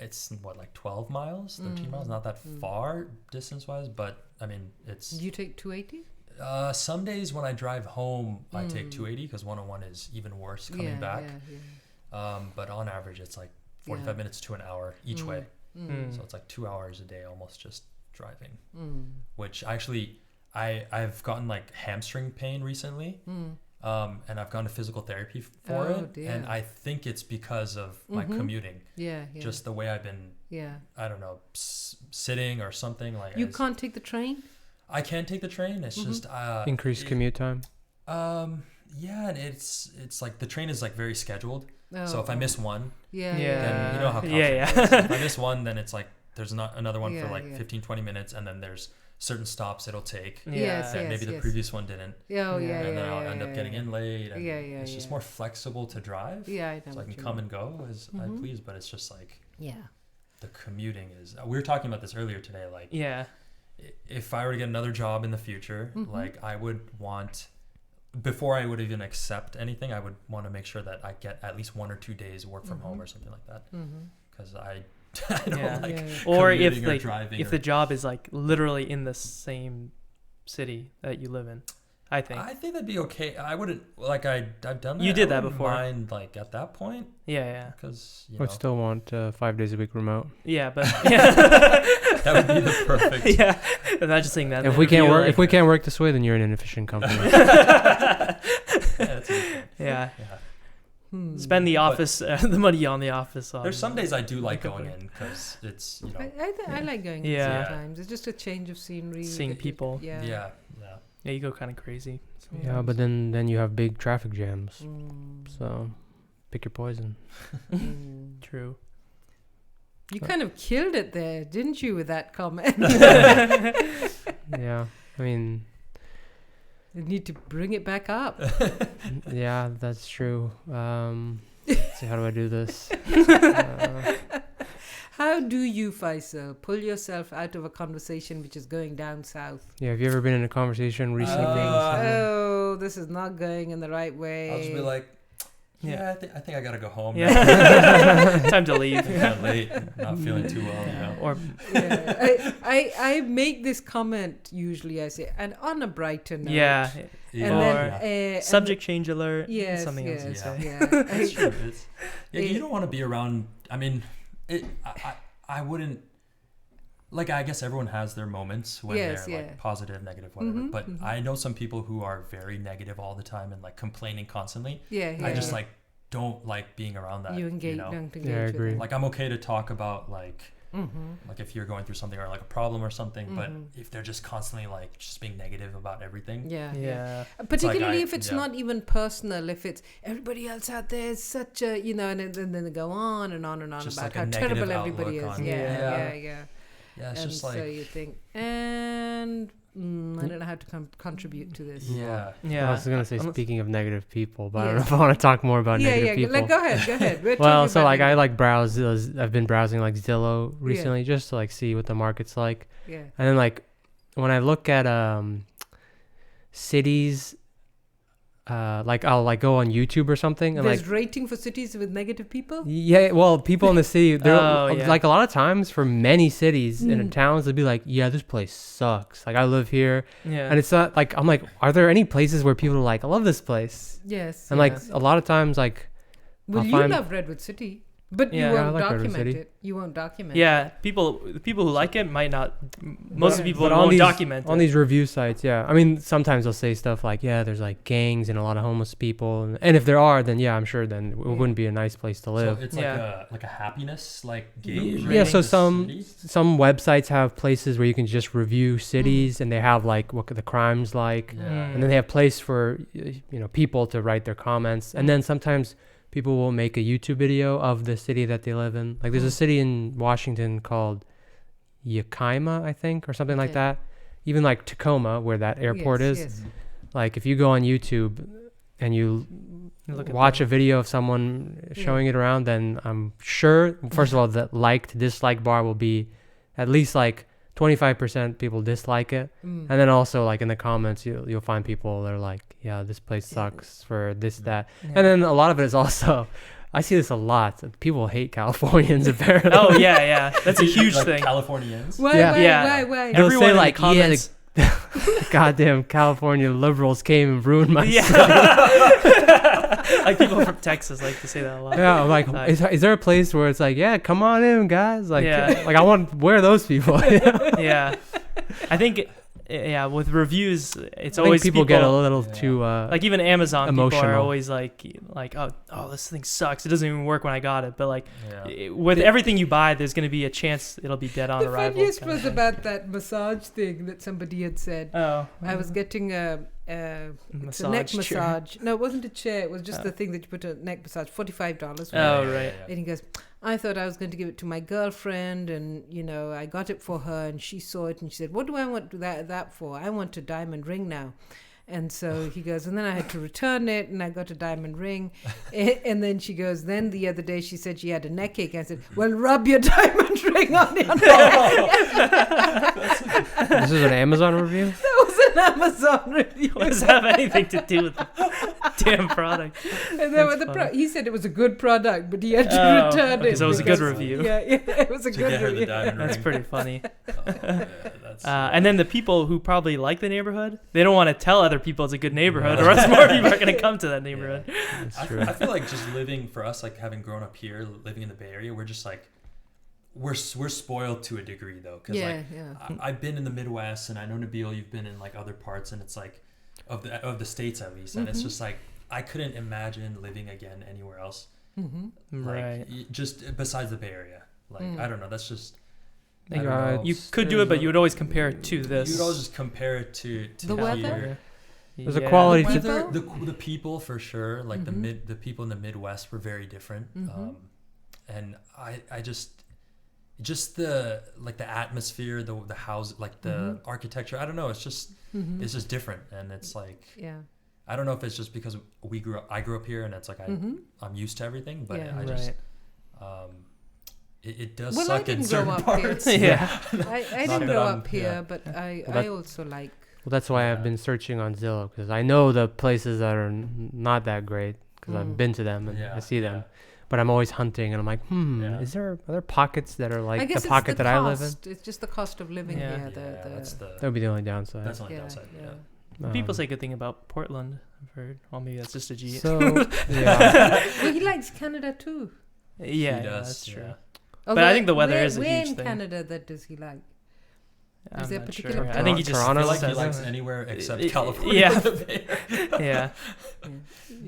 It's like 12 miles, 13 miles, not that far distance wise, but I mean it's. Do you take 280? Some days when I drive home, I take 280 because 101 is even worse coming back. But on average, it's like 45 minutes to an hour each way. So it's like 2 hours a day almost just driving, which actually I've gotten like hamstring pain recently. And I've gone to physical therapy for it. Dear. And I think it's because of my commuting. Just the way I've been, I don't know, sitting or something. Like you can't take the train? I can take the train. It's just increased commute time. Yeah, and it's like the train is like very scheduled. So if I miss one, then you know how Caltrans is. If I miss one, then it's like there's not another one for like 15-20 minutes, and then there's certain stops it'll take. Maybe the previous one didn't. And then I'll end up getting in late. And it's just more flexible to drive. I know. So I can come and go as I please, but it's just like the commuting is. We were talking about this earlier today. Like if I were to get another job in the future, like I would want. Before I would even accept anything, I would want to make sure that I get at least 1 or 2 days work from home or something like that. Because I don't like or if or driving if the job is like literally in the same city that you live in. I think. I think that'd be okay. I wouldn't like. I've done that. You did I that wouldn't before. Mind like at that point. Yeah. Because I would still want 5 days a week remote. Yeah, but that would be the perfect. Yeah, imagine saying that. If we can't work this way, then you're an inefficient company. Yeah. Spend the office, the money on the office. There's some days I do like going in because it's I like going in sometimes. It's just a change of scenery. Seeing people. Yeah, you go kind of crazy. Yeah, but then you have big traffic jams. So pick your poison. True. You kind of killed it there, didn't you, with that comment? Yeah, I mean, you need to bring it back up. yeah, that's true. Let's see, how do I do this? How do you, Faisal, pull yourself out of a conversation which is going down south? Yeah, have you ever been in a conversation recently? Oh, this is not going in the right way. I'll just be like, I think I gotta go home. Yeah. Time to leave. Kind of late. Not feeling too well. Or I make this comment usually. I say, and on a brighter note. Yeah. And then subject change alert. Yes. Something else. That's true. You don't want to be around. I mean, I wouldn't. Like, I guess everyone has their moments when they're like positive, negative, whatever. But I know some people who are very negative all the time and like complaining constantly. I just like don't like being around that. You engage, know? don't engage. Yeah, I agree. Like, I'm okay to talk about like if you're going through something or like a problem or something, but if they're just constantly like just being negative about everything. Yeah. Particularly if it's not even personal, if it's everybody else out there is such a, and then they go on and on and on just about like how terrible everybody is. Yeah, it's and just like, so you think, and I don't know how to contribute to this. I was gonna say, speaking of negative people, but I don't know if I want to talk more about negative people. Like, go ahead. Well, so like I like browse. I've been browsing like Zillow recently just to like see what the market's like. Yeah. And then like when I look at cities. Like I'll like go on YouTube or something and there's like rating for cities with negative people. Yeah, well, people in the city, they're yeah. like a lot of times for many cities and towns, they'll be like, "Yeah, this place sucks. Like I live here," and it's not like I'm like, "Are there any places where people are like, I love this place?" Yes. And like a lot of times, like, well, you love Redwood City. But you won't document it. You won't document it. Yeah, the people who like it might not. Most of the people won't document it. On these review sites, yeah. I mean, sometimes they'll say stuff like, yeah, there's like gangs and a lot of homeless people. And if there are, then yeah, I'm sure then it wouldn't be a nice place to live. So it's like a happiness like gauge. Yeah, so some websites have places where you can just review cities and they have like what the crime's like. And then they have place for, people to write their comments. And then sometimes people will make a YouTube video of the city that they live in. Like there's a city in Washington called Yakima, I think, or something like that. Even like Tacoma, where that airport is. Yes. Like if you go on YouTube and you watch a video of someone showing it around, then I'm sure, first of all, the dislike bar will be at least like 25% people dislike it. And then also like in the comments, you'll find people that are like, yeah, this place sucks for this, that. And then a lot of it is also, I see this a lot. People hate Californians apparently. Oh, yeah. That's a huge like thing. Californians. Why? They'll say like, the goddamn California liberals came and ruined my city. Like people from Texas like to say that a lot. Yeah, I'm like, is there a place where it's like, yeah, come on in, guys? Like, where are those people? Yeah. I think, with reviews, it's always people get a little too like even Amazon emotional. People are always like oh this thing sucks. It doesn't even work when I got it. But like with everything you buy, there's going to be a chance it'll be dead on arrival. The funniest was about that massage thing that somebody had said. Oh, I was getting a neck massage. No, it wasn't a chair. It was just the thing that you put a neck massage. $45. Oh, right. And he goes, I thought I was going to give it to my girlfriend, and I got it for her, and she saw it, and she said, "What do I want that for? I want a diamond ring now." And so he goes, and then I had to return it, and I got a diamond ring. And then she goes, then the other day she said she had a neck ache. I said, well, rub your diamond ring on your neck. This is an Amazon review? That was an Amazon review. What does that have anything to do with damn product. And then he said it was a good product, but he had to return it. Because it was a good review. Yeah, it was a to good get her review. the diamond ring. That's pretty funny. That's And then the people who probably like the neighborhood, they don't want to tell other people it's a good neighborhood, or else more people are going to come to that neighborhood. Yeah. That's true. I feel like just living for us, like having grown up here, living in the Bay Area, we're just like we're spoiled to a degree though, because I've been in the Midwest, and I know Nabil, you've been in like other parts, and it's like of the states at least, and it's just like I couldn't imagine living again anywhere else, Right? Just besides the Bay Area. Like I don't know, that's just. I don't Yeah, know. You could do it, but you would always compare it to this. You would always just compare it to The here. weather? There's a quality The to weather, the people for sure. Like the people in the Midwest were very different, and I just the like the atmosphere, the house, like the architecture. I don't know. It's just different, and it's like I don't know if it's just because I grew up here, and it's like I'm used to everything, but I just it does suck in certain parts. I didn't grow up here, but I also like. Well, that's why I've been searching on Zillow, because I know the places that are not that great, because I've been to them and I see them. But I'm always hunting, and I'm like, are there pockets that are like the pocket that I live in? It's just the cost of living here. That would be the only downside. That's the only downside. People say good thing about Portland. I've heard. Well, maybe that's just a G. So well, he likes Canada too. Yeah, he does, that's true. Oh, but I think the weather is a huge where in thing. Canada that does he like? I'm Is there a not particular sure. place? I think he just Toronto? I feel like he says likes that. anywhere except California. Yeah.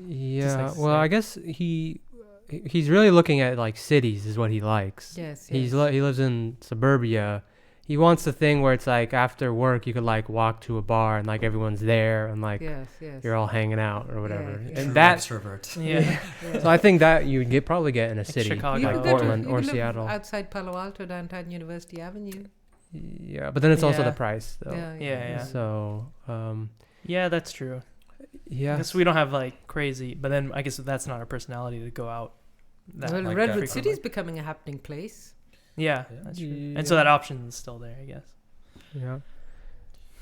yeah. Well, I guess he's really looking at like cities is what he likes. Yes. He lives in suburbia. He wants the thing where it's like after work you could like walk to a bar and like everyone's there and like you're all hanging out or whatever. Yeah. And that extrovert. Yeah. So I think that you would probably get in a Like city Chicago. like Portland or Seattle. Outside Palo Alto, downtown University Avenue. Yeah, but then it's also the price though. Yeah. So Yeah, that's true. yeah. I guess we don't have like crazy, but then I guess that's not our personality to go out. Well, like Redwood that City is becoming a happening place. Yeah, that's true. And so that option is still there, I guess. Yeah.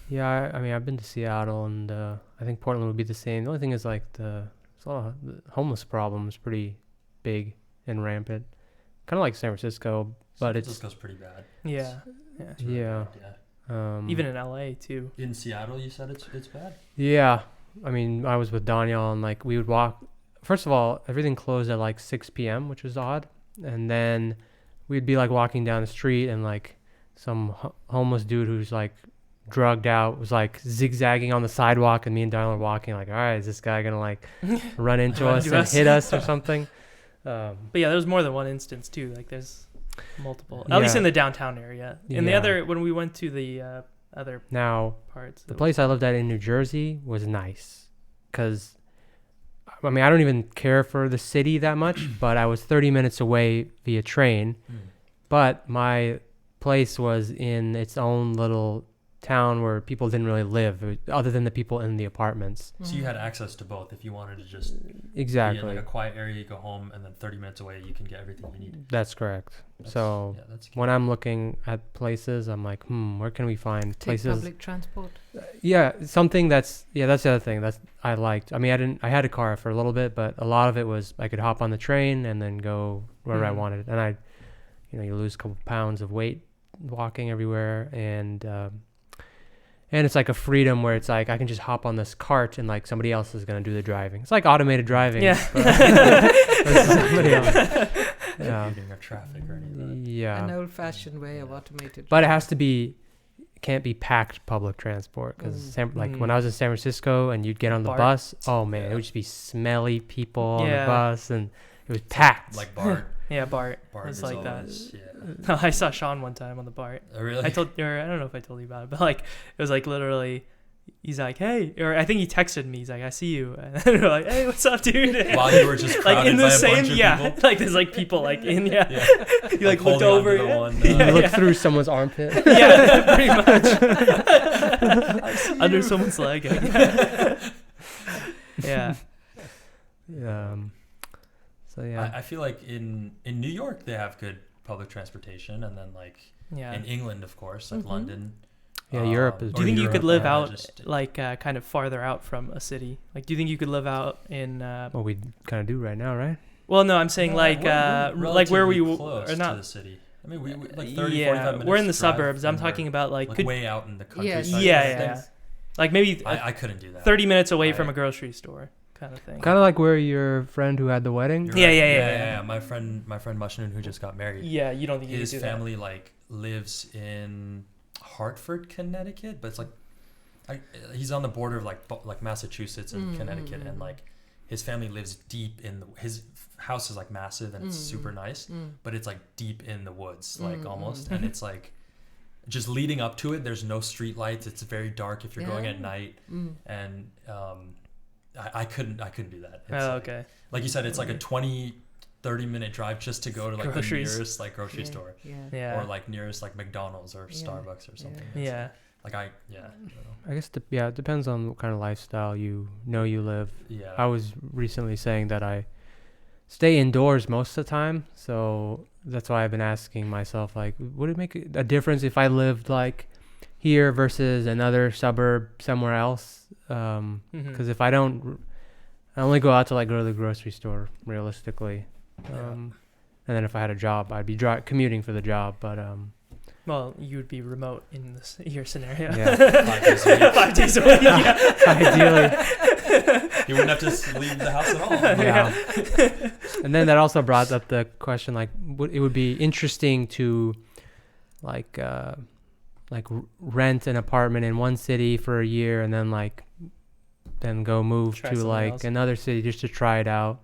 Yeah, I mean, I've been to Seattle, and I think Portland would be the same. The only thing is, like, the homeless problem is pretty big and rampant. Kind of like San Francisco, but San Francisco's pretty bad. Yeah. It's really bad, Even in LA too. in Seattle, you said it's bad. Yeah. I mean, I was with Daniel, and, like, we would walk. First of all, everything closed at, like, 6 p.m., which was odd. And then we'd be, like, walking down the street, and, like, some homeless dude who's, like, drugged out was, like, zigzagging on the sidewalk, and me and Daniel were walking, like, all right, is this guy going to, like, run into us and hit us or something? But yeah, there's more than one instance too. Like there's multiple, at least in the downtown area. In the other, when we went to the other parts, the place I lived at in New Jersey was nice, because I mean I don't even care for the city that much, but I was 30 minutes away via train, but my place was in its own little town where people didn't really live other than the people in the apartments. So you had access to both. If you wanted to just exactly be in like a quiet area, you go home, and then 30 minutes away you can get everything you need. That's correct. That's when I'm looking at places, I'm like, where can we find places? Public transport. Something that's the other thing that I liked. I mean, I had a car for a little bit, but a lot of it was I could hop on the train and then go wherever I wanted, and you lose a couple pounds of weight walking everywhere, and it's like a freedom where it's like I can just hop on this cart and like somebody else is going to do the driving. It's like automated driving. Yeah. Somebody else. Yeah. Or traffic or anything. Yeah. An old-fashioned way of automated. But it has to be, can't be packed public transport, because like when I was in San Francisco and you'd get on the bus, oh man, it would just be smelly people on the bus, and it was packed. Like Bart. Yeah, Bart. It's like always, that. Yeah. I saw Sean one time on the Bart. Oh, really? I don't know if I told you about it, but like it was like literally, he's like, hey, or I think he texted me. He's like, I see you, and we're like, hey, what's up, dude? While you were just crowded like in the by same, a bunch of people? like there's like people like in, you like looked holding over, onto the one, you look through someone's armpit. pretty much. Under someone's leg. Yeah. So yeah, I feel like in New York they have good public transportation, and then like in England, of course, like London. Yeah, Europe is. Do you think you could live out just, like kind of farther out from a city? Like, do you think you could live out in? Well, we kind of do right now, right? Well, no, I'm saying No, like we're where we close are not. to the city. I mean, we like 30, 45 Yeah, minutes we're in the drive, suburbs. I'm and we're, talking about like like could, way out in the Yeah, countryside. yeah. Like maybe I couldn't do that. 30 minutes away from a grocery store kind of thing. Kind of like where your friend who had the wedding. You're Yeah, right. yeah. My friend Mushnun, who just got married. Yeah, you don't think you could His do family like lives in Hartford, Connecticut, but it's like he's on the border of like Massachusetts and Connecticut, and like his family lives deep in his house is like massive and it's super nice, but it's like deep in the woods, like almost, and it's like just leading up to it. There's no street lights. It's very dark if you're going at night, and I couldn't do that. It's okay. Like you said, it's like a 20-30 minute drive just to go to like Groceries. the nearest like grocery store. Yeah. Or like nearest like McDonald's or Starbucks or something. Yeah. Like I don't know. I guess it depends on what kind of lifestyle you live. Yeah. I was recently saying that I stay indoors most of the time, so that's why I've been asking myself, like, would it make a difference if I lived like here versus another suburb somewhere else? Because if I only go out to like go to the grocery store realistically, and then if I had a job, I'd be commuting for the job, but well, you would be remote in your scenario. Yeah. 5 days a week. 5 days a week. Yeah. Ideally. You wouldn't have to leave the house at all. Yeah. And then that also brought up the question, like, it would be interesting to like rent an apartment in one city for a year and then go move Try to somewhere like else. another city just to try it out.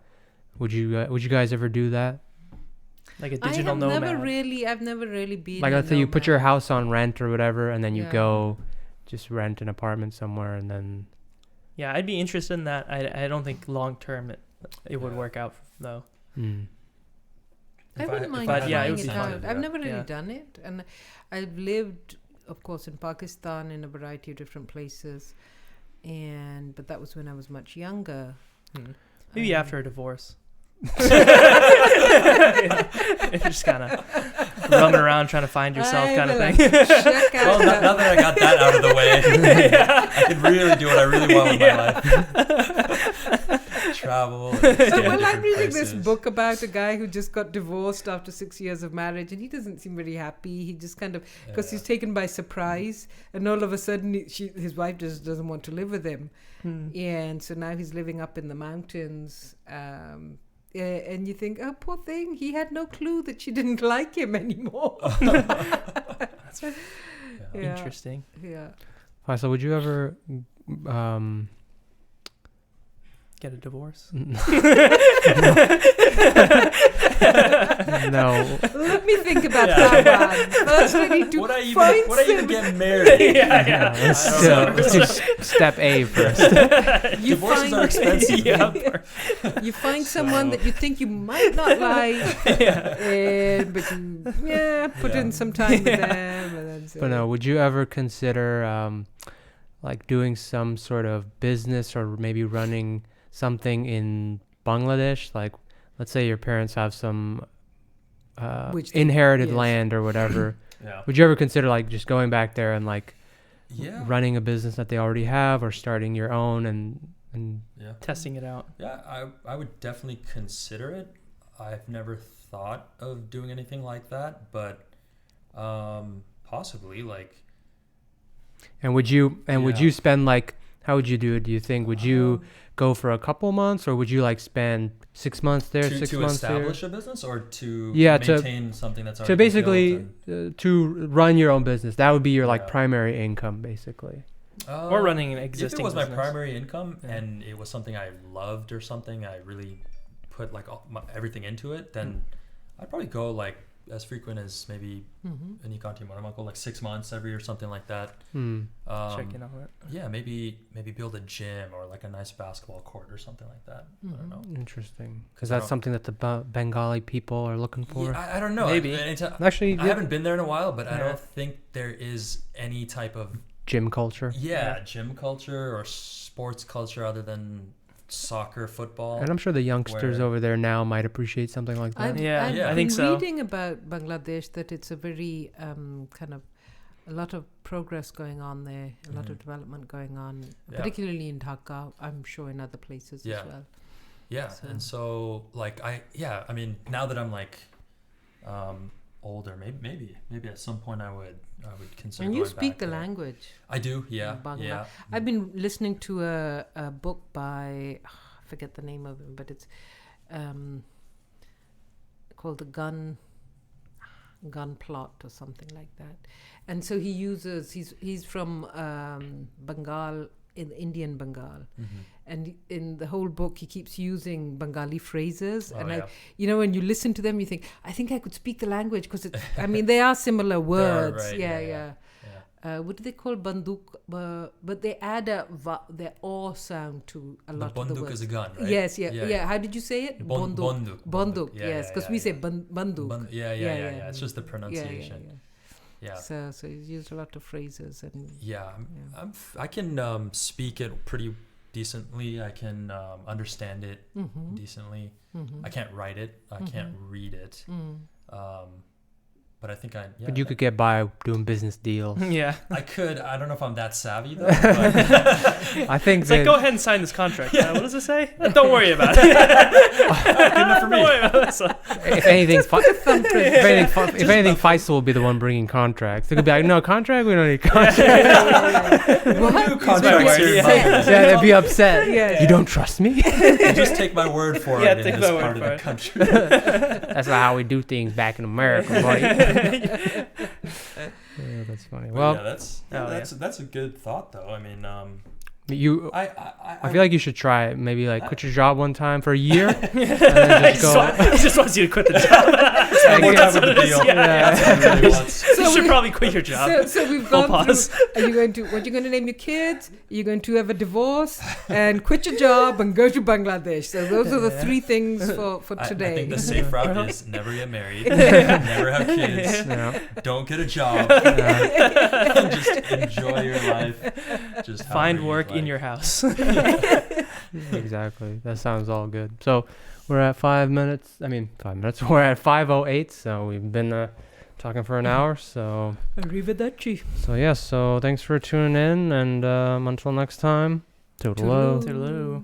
Would you guys ever do that? Like a digital nomad. I've never really been. Like, a let's say you put your nomad. house on rent or whatever, and then you Yeah. go just rent an apartment somewhere, and then Yeah, I'd be interested in that. I don't think long term it would work out though. I wouldn't mind But yeah, it trying would it be fun to out. do I've that. never really Yeah. done it, and I've lived, of course, in Pakistan in a variety of different places, but that was when I was much younger. Maybe after a divorce. It's just kind of roaming around trying to find yourself kind of thing. Check out Well, now that I got that out of the way, I can really do what I really want with my life. Travel. Well, I'm reading this book about a guy who just got divorced after 6 years of marriage, and he doesn't seem very happy. He just kind of, because he's taken by surprise, and all of a sudden his wife just doesn't want to live with him. And so now he's living up in the mountains. And you think, oh, poor thing, he had no clue that she didn't like him anymore. That's Yeah. interesting. Yeah. So would you ever Get a divorce? no. Let me think about that one. First, we need to Would I find even get married? Yeah. Let's do step A first. You Divorces find, are expensive. you find someone that you think you might not like, but you put in some time with them. And then But no, would you ever consider like doing some sort of business or maybe running something in Bangladesh? Like, let's say your parents have some inherited land or whatever. Yeah. Would you ever consider like just going back there and like Yeah. running a business that they already have, or starting your own and Yeah. Testing it out. Yeah, I would definitely consider it. I've never thought of doing anything like that, but possibly like. And would you spend like, how would you do it? Do you think, would you go for a couple months, or would you like spend 6 months there, to 6 months there? establish a business, or to to maintain something that's already to basically built to run your own business? That would be your like Yeah. primary income, basically. Or running an If existing it was my business. primary income and it was something I loved or something I really put like everything into it, then I'd probably go like as frequent as maybe an Ikanti Monamonko, like 6 months every or something like that. Checking on it. Yeah, maybe build a gym or like a nice basketball court or something like that. I don't know. Interesting, because that's something that the Bengali people are looking for. Yeah, I don't know. Maybe. Actually, I haven't been there in a while, but I don't think there is any type of gym culture. gym culture or sports culture other than soccer, football. And I'm sure the youngsters over there now might appreciate something like that. I've I think been so. reading about Bangladesh that it's a very kind of a lot of progress going on there, a lot of development going on, Yeah. particularly in Dhaka. I'm sure in other places Yeah. as well. Yeah, So- and so like I mean, now that I'm like older, maybe at some point I would consider. And you going speak back the there. language. I do, yeah, Bangla. yeah. I've been listening to a book by, I forget the name of him, but it's called The Gun Plot or something like that. And so he's from Bengal, in Indian Bengal. Mhm. And in the whole book, he keeps using Bengali phrases. Oh, And yeah. when you listen to them, you think, I think I could speak the language because they are similar words. right, Yeah. Yeah. What do they call banduk? But they add their or sound to a lot of the Banduk words. is a gun, right? Yes. How did you say it? Bonduk. Bonduk. Yeah, Yes, because we say banduk. Yeah. It's just the pronunciation. Yeah. So he's used a lot of phrases and Yeah, I can speak it pretty decently. I can understand it decently. I can't write it. I can't read it. But I think But you could get by doing business deals. Yeah. I could. I don't know if I'm that savvy though. But I think It's like, go ahead and sign this contract. What does it say? Don't worry about it. good enough for me. Don't worry about this. if anything, if anything, Faisal will be the one bringing contracts. They could be like, no contract. We don't need contract. what? Contracts here, Yeah, they'd be upset. Yes. You don't trust me? You just take my word for Yeah, it take in my this word part of for the it. country. That's not how we do things back in America, buddy. Yeah, that's funny. But Well, yeah, that's a good thought though. I mean, I feel like you should try it. Maybe like quit your job one time for a year, and then just go. He just wants you to quit the job. Spend more time with the deal. Yeah. That's what he really wants. You should probably quit your job. So we've Full gone pause. through. What you going to name your kids? You're going to have a divorce and quit your job and go to Bangladesh. So those are the three things for I today. think the safe route is never get married, never have kids, Yeah. don't get a job, just enjoy your life. Just Find however work you'd in like. your house. Exactly. That sounds all good. So we're at 5 minutes. I mean, 5 minutes. We're at 5:08. So we've been talking for an hour. So Arrivederci. yes. So thanks for tuning in, and until next time, toodaloo. Toodaloo. Toodaloo.